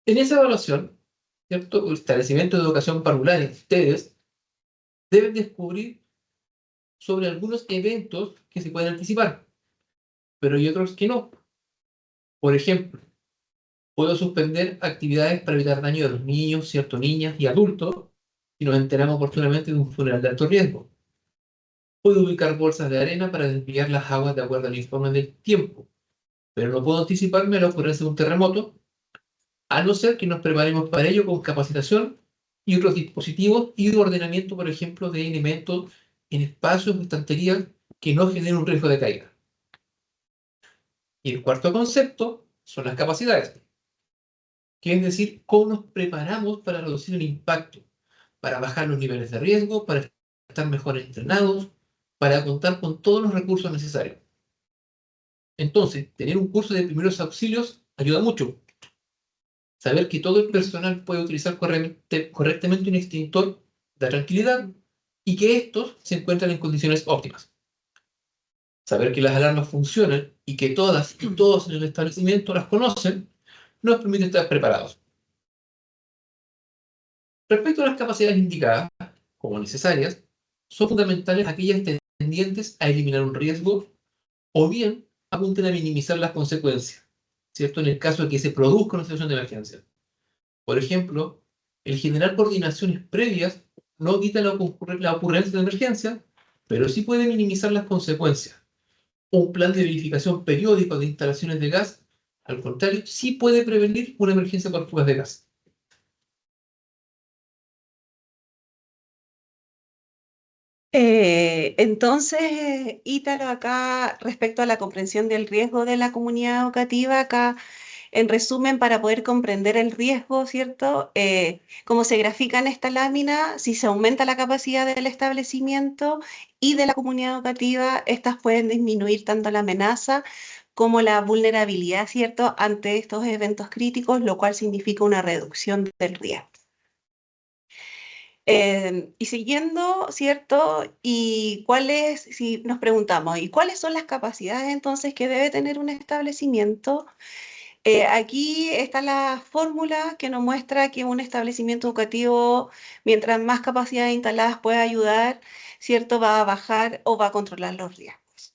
En esa evaluación, ¿cierto? El establecimiento de educación parvularia, ustedes deben descubrir sobre algunos eventos que se pueden anticipar, pero hay otros que no. Por ejemplo, puedo suspender actividades para evitar daño de los niños, cierto, niñas y adultos, si nos enteramos oportunamente de un funeral de alto riesgo. Puedo ubicar bolsas de arena para desviar las aguas de acuerdo al informe del tiempo, pero no puedo anticiparme a la ocurrencia de un terremoto, a no ser que nos preparemos para ello con capacitación y otros dispositivos y de ordenamiento, por ejemplo, de elementos en espacios o estanterías que no generen un riesgo de caída. Y el cuarto concepto son las capacidades, que es decir, cómo nos preparamos para reducir el impacto, para bajar los niveles de riesgo, para estar mejor entrenados, para contar con todos los recursos necesarios. Entonces, tener un curso de primeros auxilios ayuda mucho. Saber que todo el personal puede utilizar correctamente un extintor da tranquilidad y que estos se encuentran en condiciones óptimas. Saber que las alarmas funcionan y que todas y todos en el establecimiento las conocen nos permite estar preparados. Respecto a las capacidades indicadas como necesarias, son fundamentales aquellas tendientes a eliminar un riesgo o bien apunten a minimizar las consecuencias, ¿cierto? En el caso de que se produzca una situación de emergencia. Por ejemplo, el generar coordinaciones previas no quita la ocurrencia de emergencia, pero sí puede minimizar las consecuencias. Un plan de verificación periódico de instalaciones de gas, al contrario, sí puede prevenir una emergencia por fugas de gas. Entonces, Ítalo, acá respecto a la comprensión del riesgo de la comunidad educativa, acá en resumen, para poder comprender el riesgo, ¿cierto? Como se grafica en esta lámina, si se aumenta la capacidad del establecimiento y de la comunidad educativa, estas pueden disminuir tanto la amenaza como la vulnerabilidad, ¿cierto?, ante estos eventos críticos, lo cual significa una reducción del riesgo. Y siguiendo, ¿cierto? Si nos preguntamos, ¿y cuáles son las capacidades entonces que debe tener un establecimiento? Aquí está la fórmula que nos muestra que un establecimiento educativo, mientras más capacidades instaladas pueda ayudar, ¿cierto? Va a bajar o va a controlar los riesgos.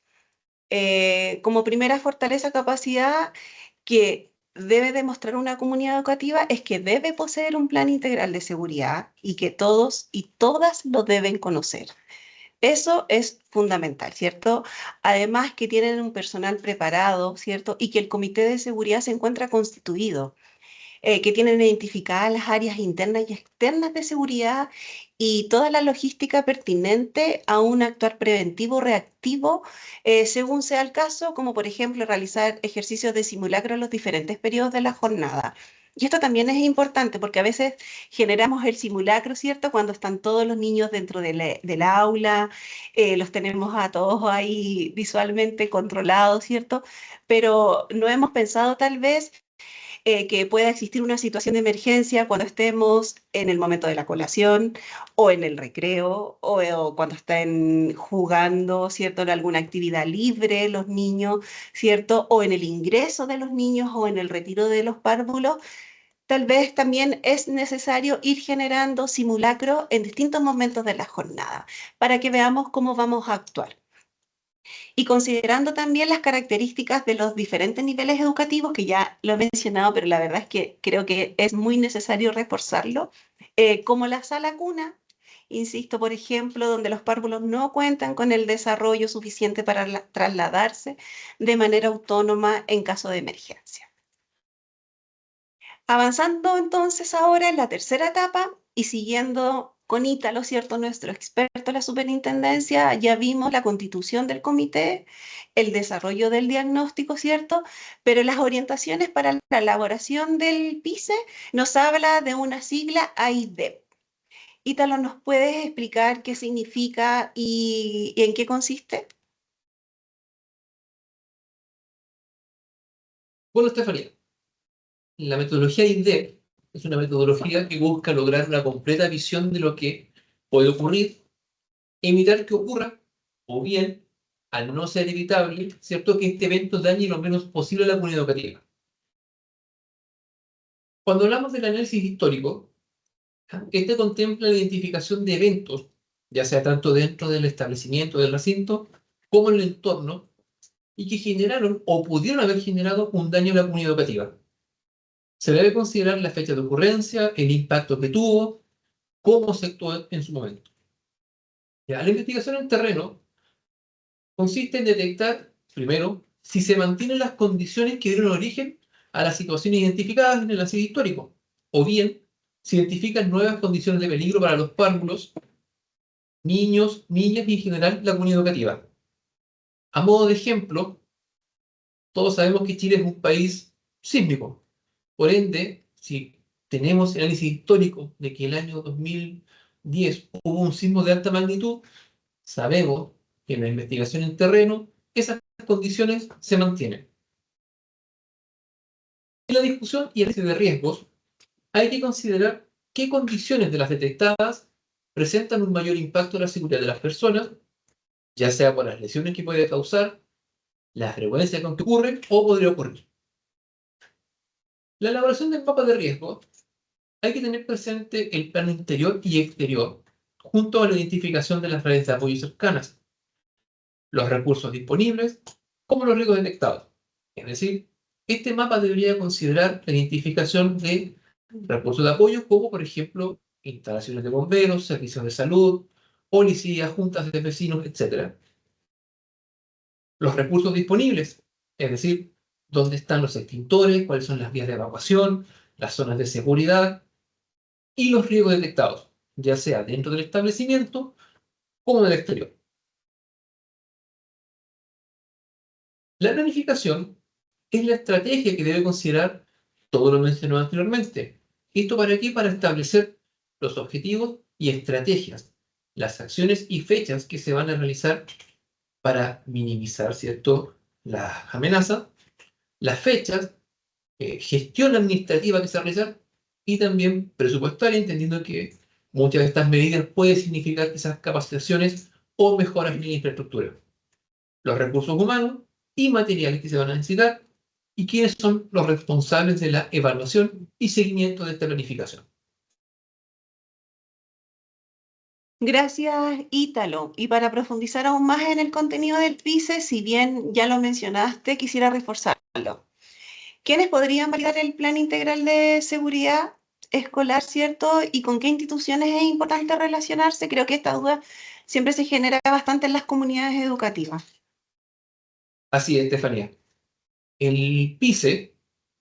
Como primera fortaleza, capacidad que debe demostrar una comunidad educativa es que debe poseer un plan integral de seguridad y que todos y todas lo deben conocer. Eso es fundamental, ¿cierto? Además que tienen un personal preparado, ¿cierto? Y que el comité de seguridad se encuentra constituido, que tienen identificadas las áreas internas y externas de seguridad y toda la logística pertinente a un actuar preventivo o reactivo, según sea el caso, como por ejemplo realizar ejercicios de simulacro en los diferentes periodos de la jornada. Y esto también es importante porque a veces generamos el simulacro, ¿cierto? Cuando están todos los niños dentro del aula, los tenemos a todos ahí visualmente controlados, ¿cierto? Pero no hemos pensado tal vez que pueda existir una situación de emergencia cuando estemos en el momento de la colación o en el recreo o cuando estén jugando, ¿cierto? En alguna actividad libre los niños, ¿cierto? O en el ingreso de los niños o en el retiro de los párvulos. Tal vez también es necesario ir generando simulacro en distintos momentos de la jornada para que veamos cómo vamos a actuar. Y considerando también las características de los diferentes niveles educativos, que ya lo he mencionado, pero la verdad es que creo que es muy necesario reforzarlo, como la sala cuna, insisto, por ejemplo, donde los párvulos no cuentan con el desarrollo suficiente para trasladarse de manera autónoma en caso de emergencia. Avanzando entonces ahora en la tercera etapa y siguiendo con Ítalo, ¿cierto? Nuestro experto en la superintendencia, ya vimos la constitución del comité, el desarrollo del diagnóstico, ¿cierto? Pero las orientaciones para la elaboración del PICE nos habla de una sigla AIDEP. Ítalo, ¿nos puedes explicar qué significa y en qué consiste? Bueno, Estefanía, la metodología INDEP es una metodología que busca lograr una completa visión de lo que puede ocurrir, evitar que ocurra, o bien, al no ser evitable, ¿cierto?, que este evento dañe lo menos posible a la comunidad educativa. Cuando hablamos del análisis histórico, este contempla la identificación de eventos, ya sea tanto dentro del establecimiento del recinto, como en el entorno, y que generaron o pudieron haber generado un daño a la comunidad educativa. Se debe considerar la fecha de ocurrencia, el impacto que tuvo, cómo se actuó en su momento. Ya, la investigación en terreno consiste en detectar, primero, si se mantienen las condiciones que dieron origen a las situaciones identificadas en el análisis histórico, o bien, se identifican nuevas condiciones de peligro para los párvulos, niños, niñas y en general la comunidad educativa. A modo de ejemplo, todos sabemos que Chile es un país sísmico. Por ende, si tenemos el análisis histórico de que el año 2010 hubo un sismo de alta magnitud, sabemos que en la investigación en terreno esas condiciones se mantienen. En la discusión y análisis de riesgos, hay que considerar qué condiciones de las detectadas presentan un mayor impacto en la seguridad de las personas, ya sea por las lesiones que puede causar, la frecuencia con que ocurre o podría ocurrir. La elaboración del mapa de riesgo hay que tener presente el plano interior y exterior, junto a la identificación de las redes de apoyo cercanas, los recursos disponibles, como los riesgos detectados. Es decir, este mapa debería considerar la identificación de recursos de apoyo, como por ejemplo instalaciones de bomberos, servicios de salud, policías, juntas de vecinos, etc. Los recursos disponibles, es decir, dónde están los extintores, cuáles son las vías de evacuación, las zonas de seguridad y los riesgos detectados, ya sea dentro del establecimiento como en el exterior. La planificación es la estrategia que debe considerar todo lo mencionado anteriormente. ¿Esto para qué? Para establecer los objetivos y estrategias, las acciones y fechas que se van a realizar para minimizar, ¿cierto?, las amenazas, las fechas, gestión administrativa que se realiza y también presupuestaria, entendiendo que muchas de estas medidas pueden significar quizás capacitaciones o mejoras en la infraestructura. Los recursos humanos y materiales que se van a necesitar y quiénes son los responsables de la evaluación y seguimiento de esta planificación. Gracias, Ítalo. Y para profundizar aún más en el contenido del PICE, si bien ya lo mencionaste, quisiera reforzarlo. ¿Quiénes podrían validar el Plan Integral de Seguridad Escolar, cierto? ¿Y con qué instituciones es importante relacionarse? Creo que esta duda siempre se genera bastante en las comunidades educativas. Así es, Estefanía. El PICE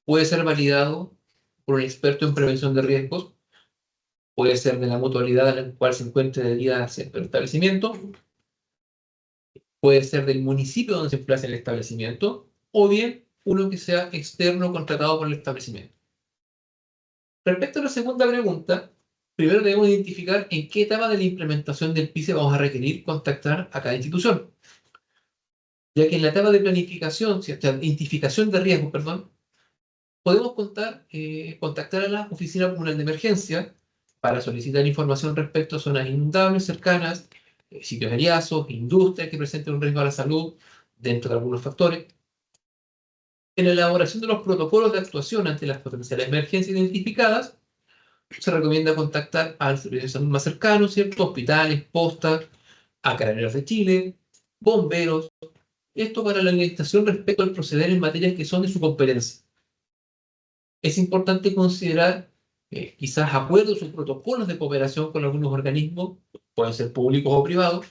puede ser validado por un experto en prevención de riesgos, puede ser de la mutualidad en la cual se encuentre adherida hacia el establecimiento, puede ser del municipio donde se emplace el establecimiento, o bien uno que sea externo contratado por el establecimiento. Respecto a la segunda pregunta, primero debemos identificar en qué etapa de la implementación del PICE vamos a requerir contactar a cada institución, ya que en la etapa de planificación, ¿cierto?, identificación de riesgos, perdón, podemos contactar a la Oficina Comunal de Emergencia para solicitar información respecto a zonas inundables cercanas, sitios heriazos, industrias que presenten un riesgo a la salud dentro de algunos factores. En la elaboración de los protocolos de actuación ante las potenciales emergencias identificadas, se recomienda contactar al servicio de salud más cercano, ¿cierto? Hospitales, postas, a Carabineros de Chile, bomberos. Esto para la orientación respecto al proceder en materias que son de su competencia. Es importante considerar quizás acuerdos o protocolos de cooperación con algunos organismos, pueden ser públicos o privados,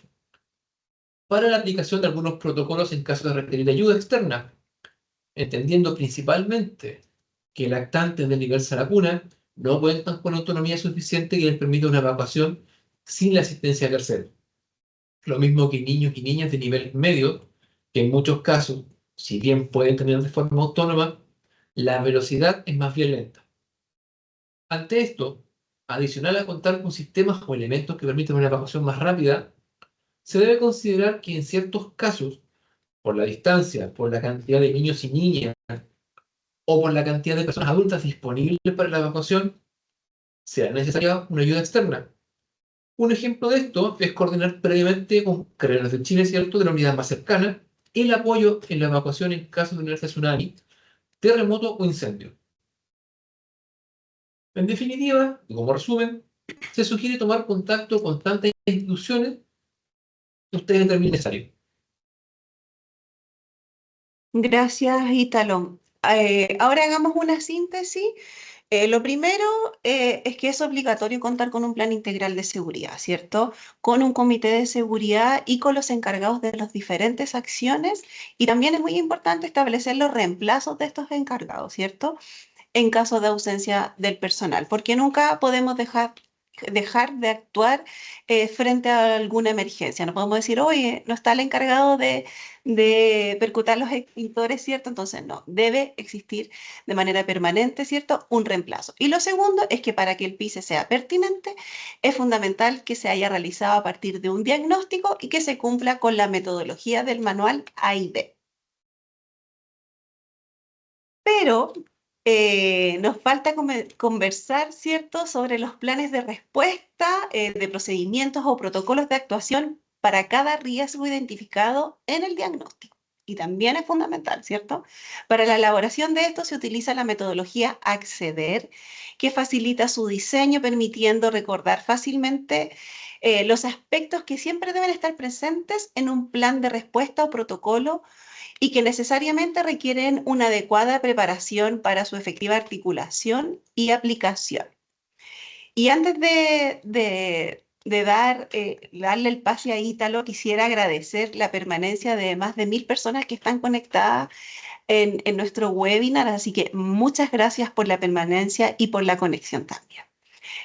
para la aplicación de algunos protocolos en caso de requerir ayuda externa, entendiendo principalmente que lactantes del nivel Saracuna no cuentan con autonomía suficiente que les permita una evacuación sin la asistencia de terceros. Lo mismo que niños y niñas de nivel medio, que en muchos casos, si bien pueden tener de forma autónoma, la velocidad es más bien lenta. Ante esto, adicional a contar con sistemas o elementos que permiten una evacuación más rápida, se debe considerar que en ciertos casos, por la distancia, por la cantidad de niños y niñas, o por la cantidad de personas adultas disponibles para la evacuación, será necesaria una ayuda externa. Un ejemplo de esto es coordinar previamente con Carabineros de Chile, ¿cierto?, de la unidad más cercana, el apoyo en la evacuación en caso de una emergencia tsunami, terremoto o incendio. En definitiva, y como resumen, se sugiere tomar contacto con tantas instituciones que ustedes determinen necesario. Gracias, Ítalo. Ahora hagamos una síntesis. Lo primero es que es obligatorio contar con un plan integral de seguridad, ¿cierto? Con un comité de seguridad y con los encargados de las diferentes acciones. Y también es muy importante establecer los reemplazos de estos encargados, ¿cierto? En caso de ausencia del personal, porque nunca podemos dejar de actuar frente a alguna emergencia. No podemos decir, oye, no está el encargado de percutar los extintores, ¿cierto? Entonces, no, debe existir de manera permanente, ¿cierto? Un reemplazo. Y lo segundo es que para que el PICE sea pertinente, es fundamental que se haya realizado a partir de un diagnóstico y que se cumpla con la metodología del manual A y B. Pero nos falta conversar, ¿cierto?, sobre los planes de respuesta, de procedimientos o protocolos de actuación para cada riesgo identificado en el diagnóstico. Y también es fundamental, ¿cierto? Para la elaboración de esto se utiliza la metodología Acceder, que facilita su diseño, permitiendo recordar fácilmente los aspectos que siempre deben estar presentes en un plan de respuesta o protocolo y que necesariamente requieren una adecuada preparación para su efectiva articulación y aplicación. Y antes de darle el pase a Ítalo, quisiera agradecer la permanencia de más de 1000 personas que están conectadas en nuestro webinar, así que muchas gracias por la permanencia y por la conexión también.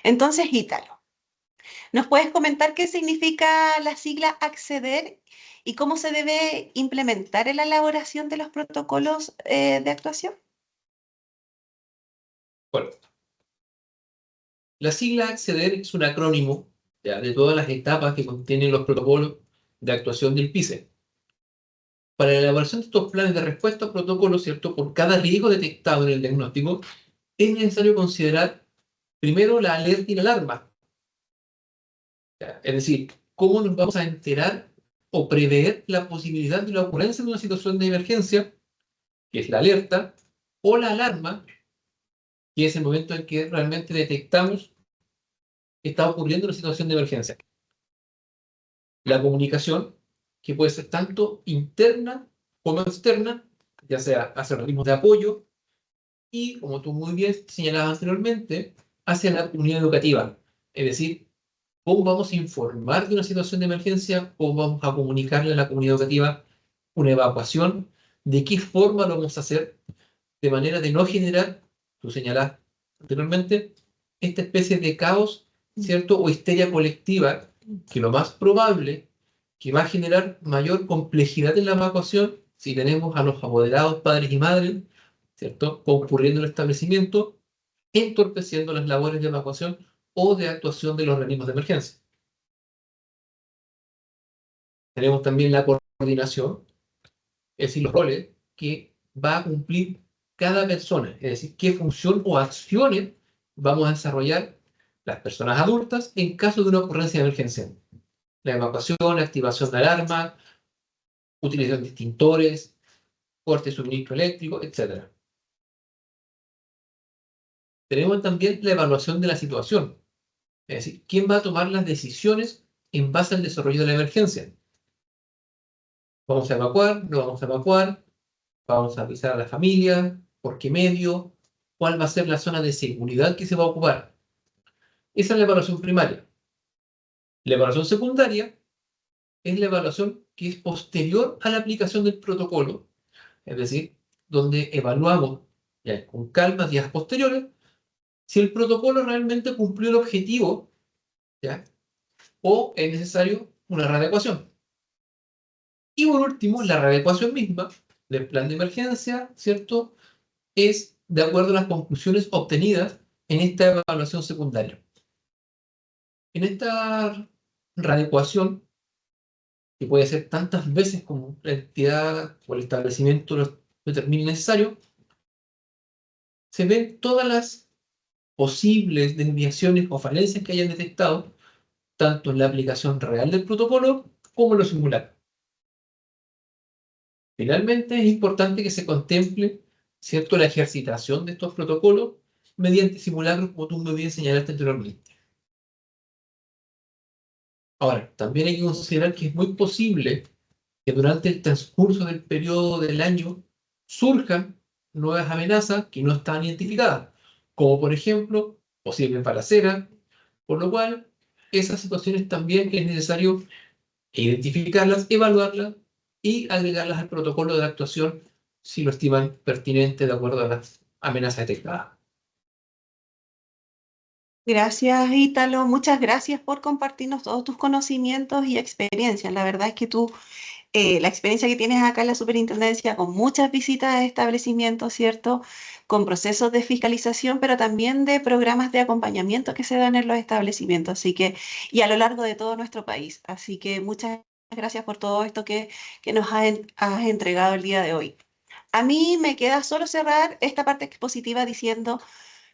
Entonces, Ítalo, ¿nos puedes comentar qué significa la sigla Acceder y cómo se debe implementar en la elaboración de los protocolos de actuación? Bueno, la sigla Acceder es un acrónimo ya, de todas las etapas que contienen los protocolos de actuación del PICE. Para la elaboración de estos planes de respuesta a protocolos, ¿cierto?, por cada riesgo detectado en el diagnóstico, es necesario considerar primero la alerta y la alarma. ¿Ya? Es decir, cómo nos vamos a enterar o prever la posibilidad de la ocurrencia de una situación de emergencia, que es la alerta, o la alarma, que es el momento en que realmente detectamos que está ocurriendo una situación de emergencia. La comunicación, que puede ser tanto interna como externa, ya sea hacia organismos de apoyo y, como tú muy bien señalabas anteriormente, hacia la comunidad educativa. Es decir, cómo vamos a informar de una situación de emergencia, cómo vamos a comunicarle a la comunidad educativa una evacuación, de qué forma lo vamos a hacer, de manera de no generar, tú señalaste anteriormente, esta especie de caos, ¿cierto? O histeria colectiva, que lo más probable que va a generar mayor complejidad en la evacuación si tenemos a los apoderados, padres y madres, ¿cierto?, concurriendo al establecimiento, entorpeciendo las labores de evacuación o de actuación de los organismos de emergencia. Tenemos también la coordinación, es decir, los roles que va a cumplir cada persona, es decir, qué función o acciones vamos a desarrollar las personas adultas en caso de una ocurrencia de emergencia. La evacuación, la activación de alarma, utilización de extintores, corte de suministro eléctrico, etc. Tenemos también la evaluación de la situación, es decir, quién va a tomar las decisiones en base al desarrollo de la emergencia. ¿Vamos a evacuar? ¿No vamos a evacuar? ¿Vamos a avisar a la familia? ¿Por qué medio? ¿Cuál va a ser la zona de seguridad que se va a ocupar? Esa es la evaluación primaria. La evaluación secundaria es la evaluación que es posterior a la aplicación del protocolo, es decir, donde evaluamos ya, con calma días posteriores si el protocolo realmente cumplió el objetivo, ¿ya? O es necesario una readecuación. Y por último, la readecuación misma del plan de emergencia, ¿cierto? Es de acuerdo a las conclusiones obtenidas en esta evaluación secundaria. En esta readecuación, que puede ser tantas veces como la entidad o el establecimiento lo determine necesario, se ven todas las posibles desviaciones o falencias que hayan detectado, tanto en la aplicación real del protocolo como en los simulacros. Finalmente, es importante que se contemple, ¿cierto?, la ejercitación de estos protocolos mediante simulacros, como tú muy bien señalaste anteriormente. Ahora, también hay que considerar que es muy posible que durante el transcurso del periodo del año surjan nuevas amenazas que no están identificadas, como por ejemplo posibles balaceras, por lo cual esas situaciones también es necesario identificarlas, evaluarlas y agregarlas al protocolo de actuación si lo estiman pertinente de acuerdo a las amenazas detectadas. Gracias, Ítalo. Muchas gracias por compartirnos todos tus conocimientos y experiencias. La verdad es que la experiencia que tienes acá en la superintendencia, con muchas visitas a establecimientos, ¿cierto? Con procesos de fiscalización, pero también de programas de acompañamiento que se dan en los establecimientos, y a lo largo de todo nuestro país. Así que muchas gracias por todo esto que nos has entregado el día de hoy. A mí me queda solo cerrar esta parte expositiva diciendo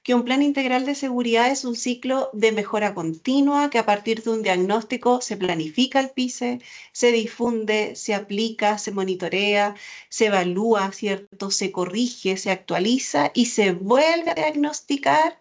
que un plan integral de seguridad es un ciclo de mejora continua que a partir de un diagnóstico se planifica el PICE, se difunde, se aplica, se monitorea, se evalúa, ¿cierto? Se corrige, se actualiza y se vuelve a diagnosticar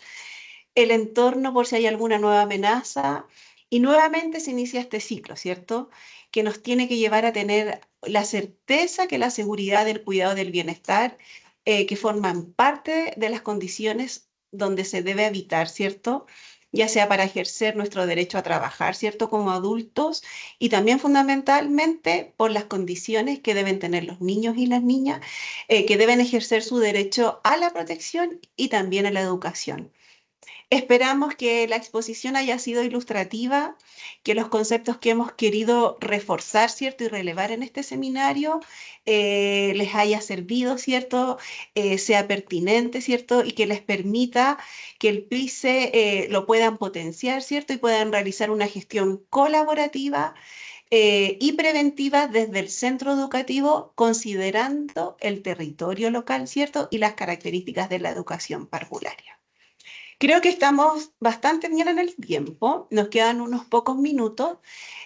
el entorno por si hay alguna nueva amenaza. Y nuevamente se inicia este ciclo, ¿cierto? Que nos tiene que llevar a tener la certeza que la seguridad, el cuidado del bienestar, que forman parte de las condiciones donde se debe habitar, ¿cierto? Ya sea para ejercer nuestro derecho a trabajar, ¿cierto? Como adultos y también fundamentalmente por las condiciones que deben tener los niños y las niñas, que deben ejercer su derecho a la protección y también a la educación. Esperamos que la exposición haya sido ilustrativa, que los conceptos que hemos querido reforzar, ¿cierto? Y relevar en este seminario les haya servido, ¿cierto? Sea pertinente, ¿cierto? Y que les permita que el PICE lo puedan potenciar, ¿cierto? Y puedan realizar una gestión colaborativa y preventiva desde el centro educativo, considerando el territorio local, ¿cierto? Y las características de la educación parvularia. Creo que estamos bastante bien en el tiempo, nos quedan unos pocos minutos,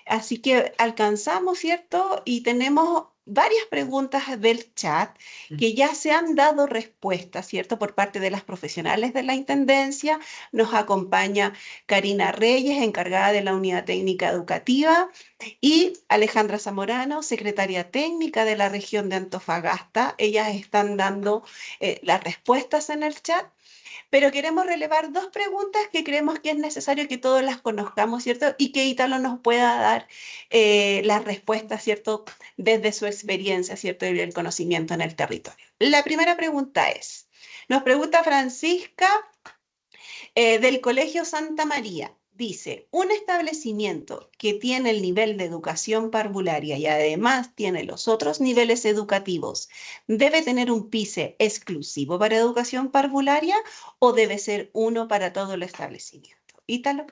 así que alcanzamos, ¿cierto? Y tenemos varias preguntas del chat que ya se han dado respuesta, ¿cierto? Por parte de las profesionales de la Intendencia. Nos acompaña Karina Reyes, encargada de la Unidad Técnica Educativa, y Alejandra Zamorano, secretaria técnica de la región de Antofagasta. Ellas están dando las respuestas en el chat. Pero queremos relevar dos preguntas que creemos que es necesario que todos las conozcamos, ¿cierto? Y que Ítalo nos pueda dar las respuestas, ¿cierto? Desde su experiencia, ¿cierto? Y el conocimiento en el territorio. La primera pregunta es, nos pregunta Francisca del Colegio Santa María. Dice, un establecimiento que tiene el nivel de educación parvularia y además tiene los otros niveles educativos, ¿debe tener un PICE exclusivo para educación parvularia o debe ser uno para todo el establecimiento? Ítalo.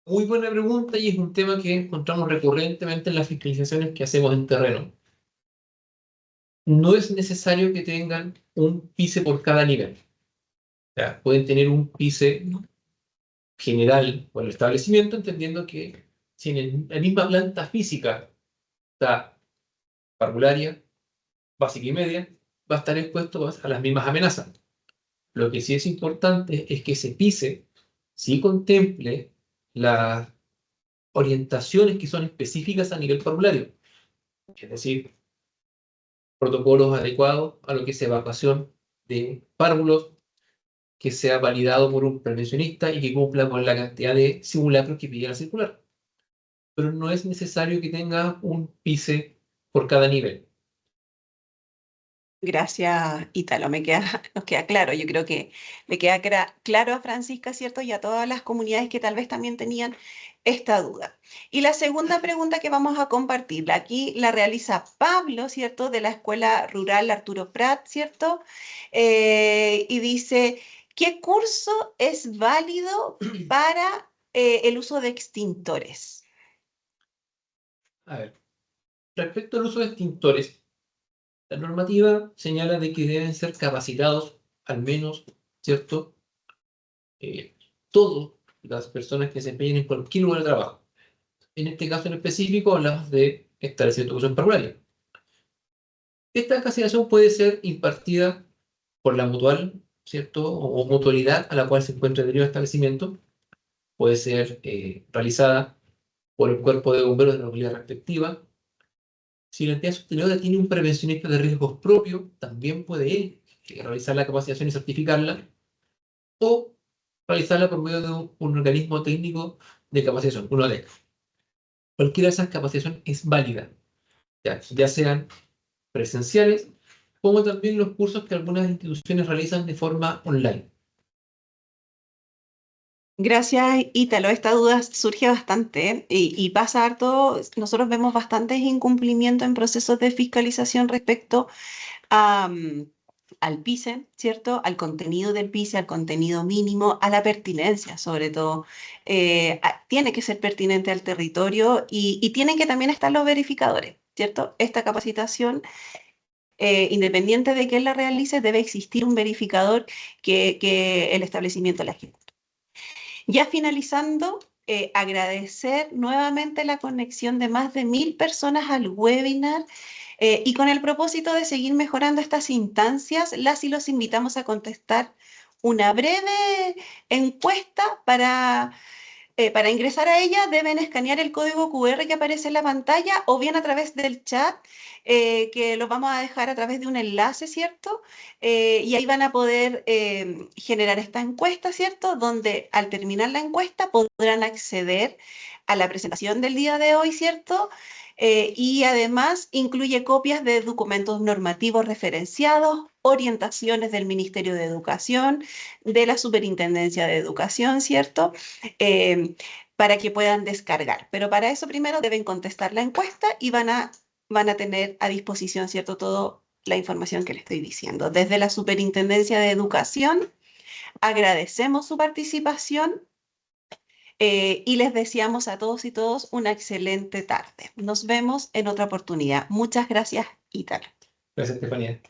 Muy buena pregunta y es un tema que encontramos recurrentemente en las fiscalizaciones que hacemos en terreno. no es necesario que tengan un PICE por cada nivel. O sea, pueden tener un PICE general por el establecimiento, entendiendo que si en la misma planta física está parvularia, básica y media, va a estar expuesto a las mismas amenazas. Lo que sí es importante es que ese PICE sí contemple las orientaciones que son específicas a nivel parvulario, es decir, protocolos adecuados a lo que es evacuación de párvulos, que sea validado por un prevencionista y que cumpla con la cantidad de simulacros que pide la circular. Pero no es necesario que tenga un PICE por cada nivel. Gracias, Ítalo, nos queda claro. Yo creo que le queda claro a Francisca, ¿cierto? Y a todas las comunidades que tal vez también tenían esta duda. Y la segunda pregunta que vamos a compartirla, aquí la realiza Pablo, ¿cierto? De la Escuela Rural Arturo Prat, ¿cierto? Y dice, ¿qué curso es válido para el uso de extintores? A ver, respecto al uso de extintores, la normativa señala de que deben ser capacitados al menos, ¿cierto? Todas las personas que se empeñen en cualquier lugar de trabajo. En este caso en específico hablamos de establecimiento de educación parvularia. Esta capacitación puede ser impartida por la mutual, ¿cierto? O mutualidad a la cual se encuentra el establecimiento. Puede ser realizada por el cuerpo de bomberos de la localidad respectiva. Si la entidad sostenedora tiene un prevencionista de riesgos propio, también puede él realizar la capacitación y certificarla, o realizarla por medio de un organismo técnico de capacitación, una ODEC. Cualquiera de esas capacitaciones es válida, ya sean presenciales, como también los cursos que algunas instituciones realizan de forma online. Gracias, Ítalo. Esta duda surge bastante, ¿eh? Y pasa harto. Nosotros vemos bastantes incumplimientos en procesos de fiscalización respecto a, al PICE, ¿cierto? Al contenido del PICE, al contenido mínimo, a la pertinencia, sobre todo. Tiene que ser pertinente al territorio y tienen que también estar los verificadores, ¿cierto? Esta capacitación, independiente de quién la realice, debe existir un verificador que el establecimiento la ejecute. Ya finalizando, agradecer nuevamente la conexión de más de 1000 personas al webinar y con el propósito de seguir mejorando estas instancias, las y los invitamos a contestar una breve encuesta para ingresar a ella deben escanear el código QR que aparece en la pantalla o bien a través del chat, que lo vamos a dejar a través de un enlace, ¿cierto? Y ahí van a poder generar esta encuesta, ¿cierto? Donde al terminar la encuesta podrán acceder a la presentación del día de hoy, ¿cierto? Y además incluye copias de documentos normativos referenciados, orientaciones del Ministerio de Educación, de la Superintendencia de Educación, ¿cierto? Para que puedan descargar. Pero para eso primero deben contestar la encuesta y van a tener a disposición, ¿cierto? Toda la información que les estoy diciendo. Desde la Superintendencia de Educación, agradecemos su participación y les deseamos a todos y todos una excelente tarde. Nos vemos en otra oportunidad. Muchas gracias, Ítalo. Gracias, Estefanía.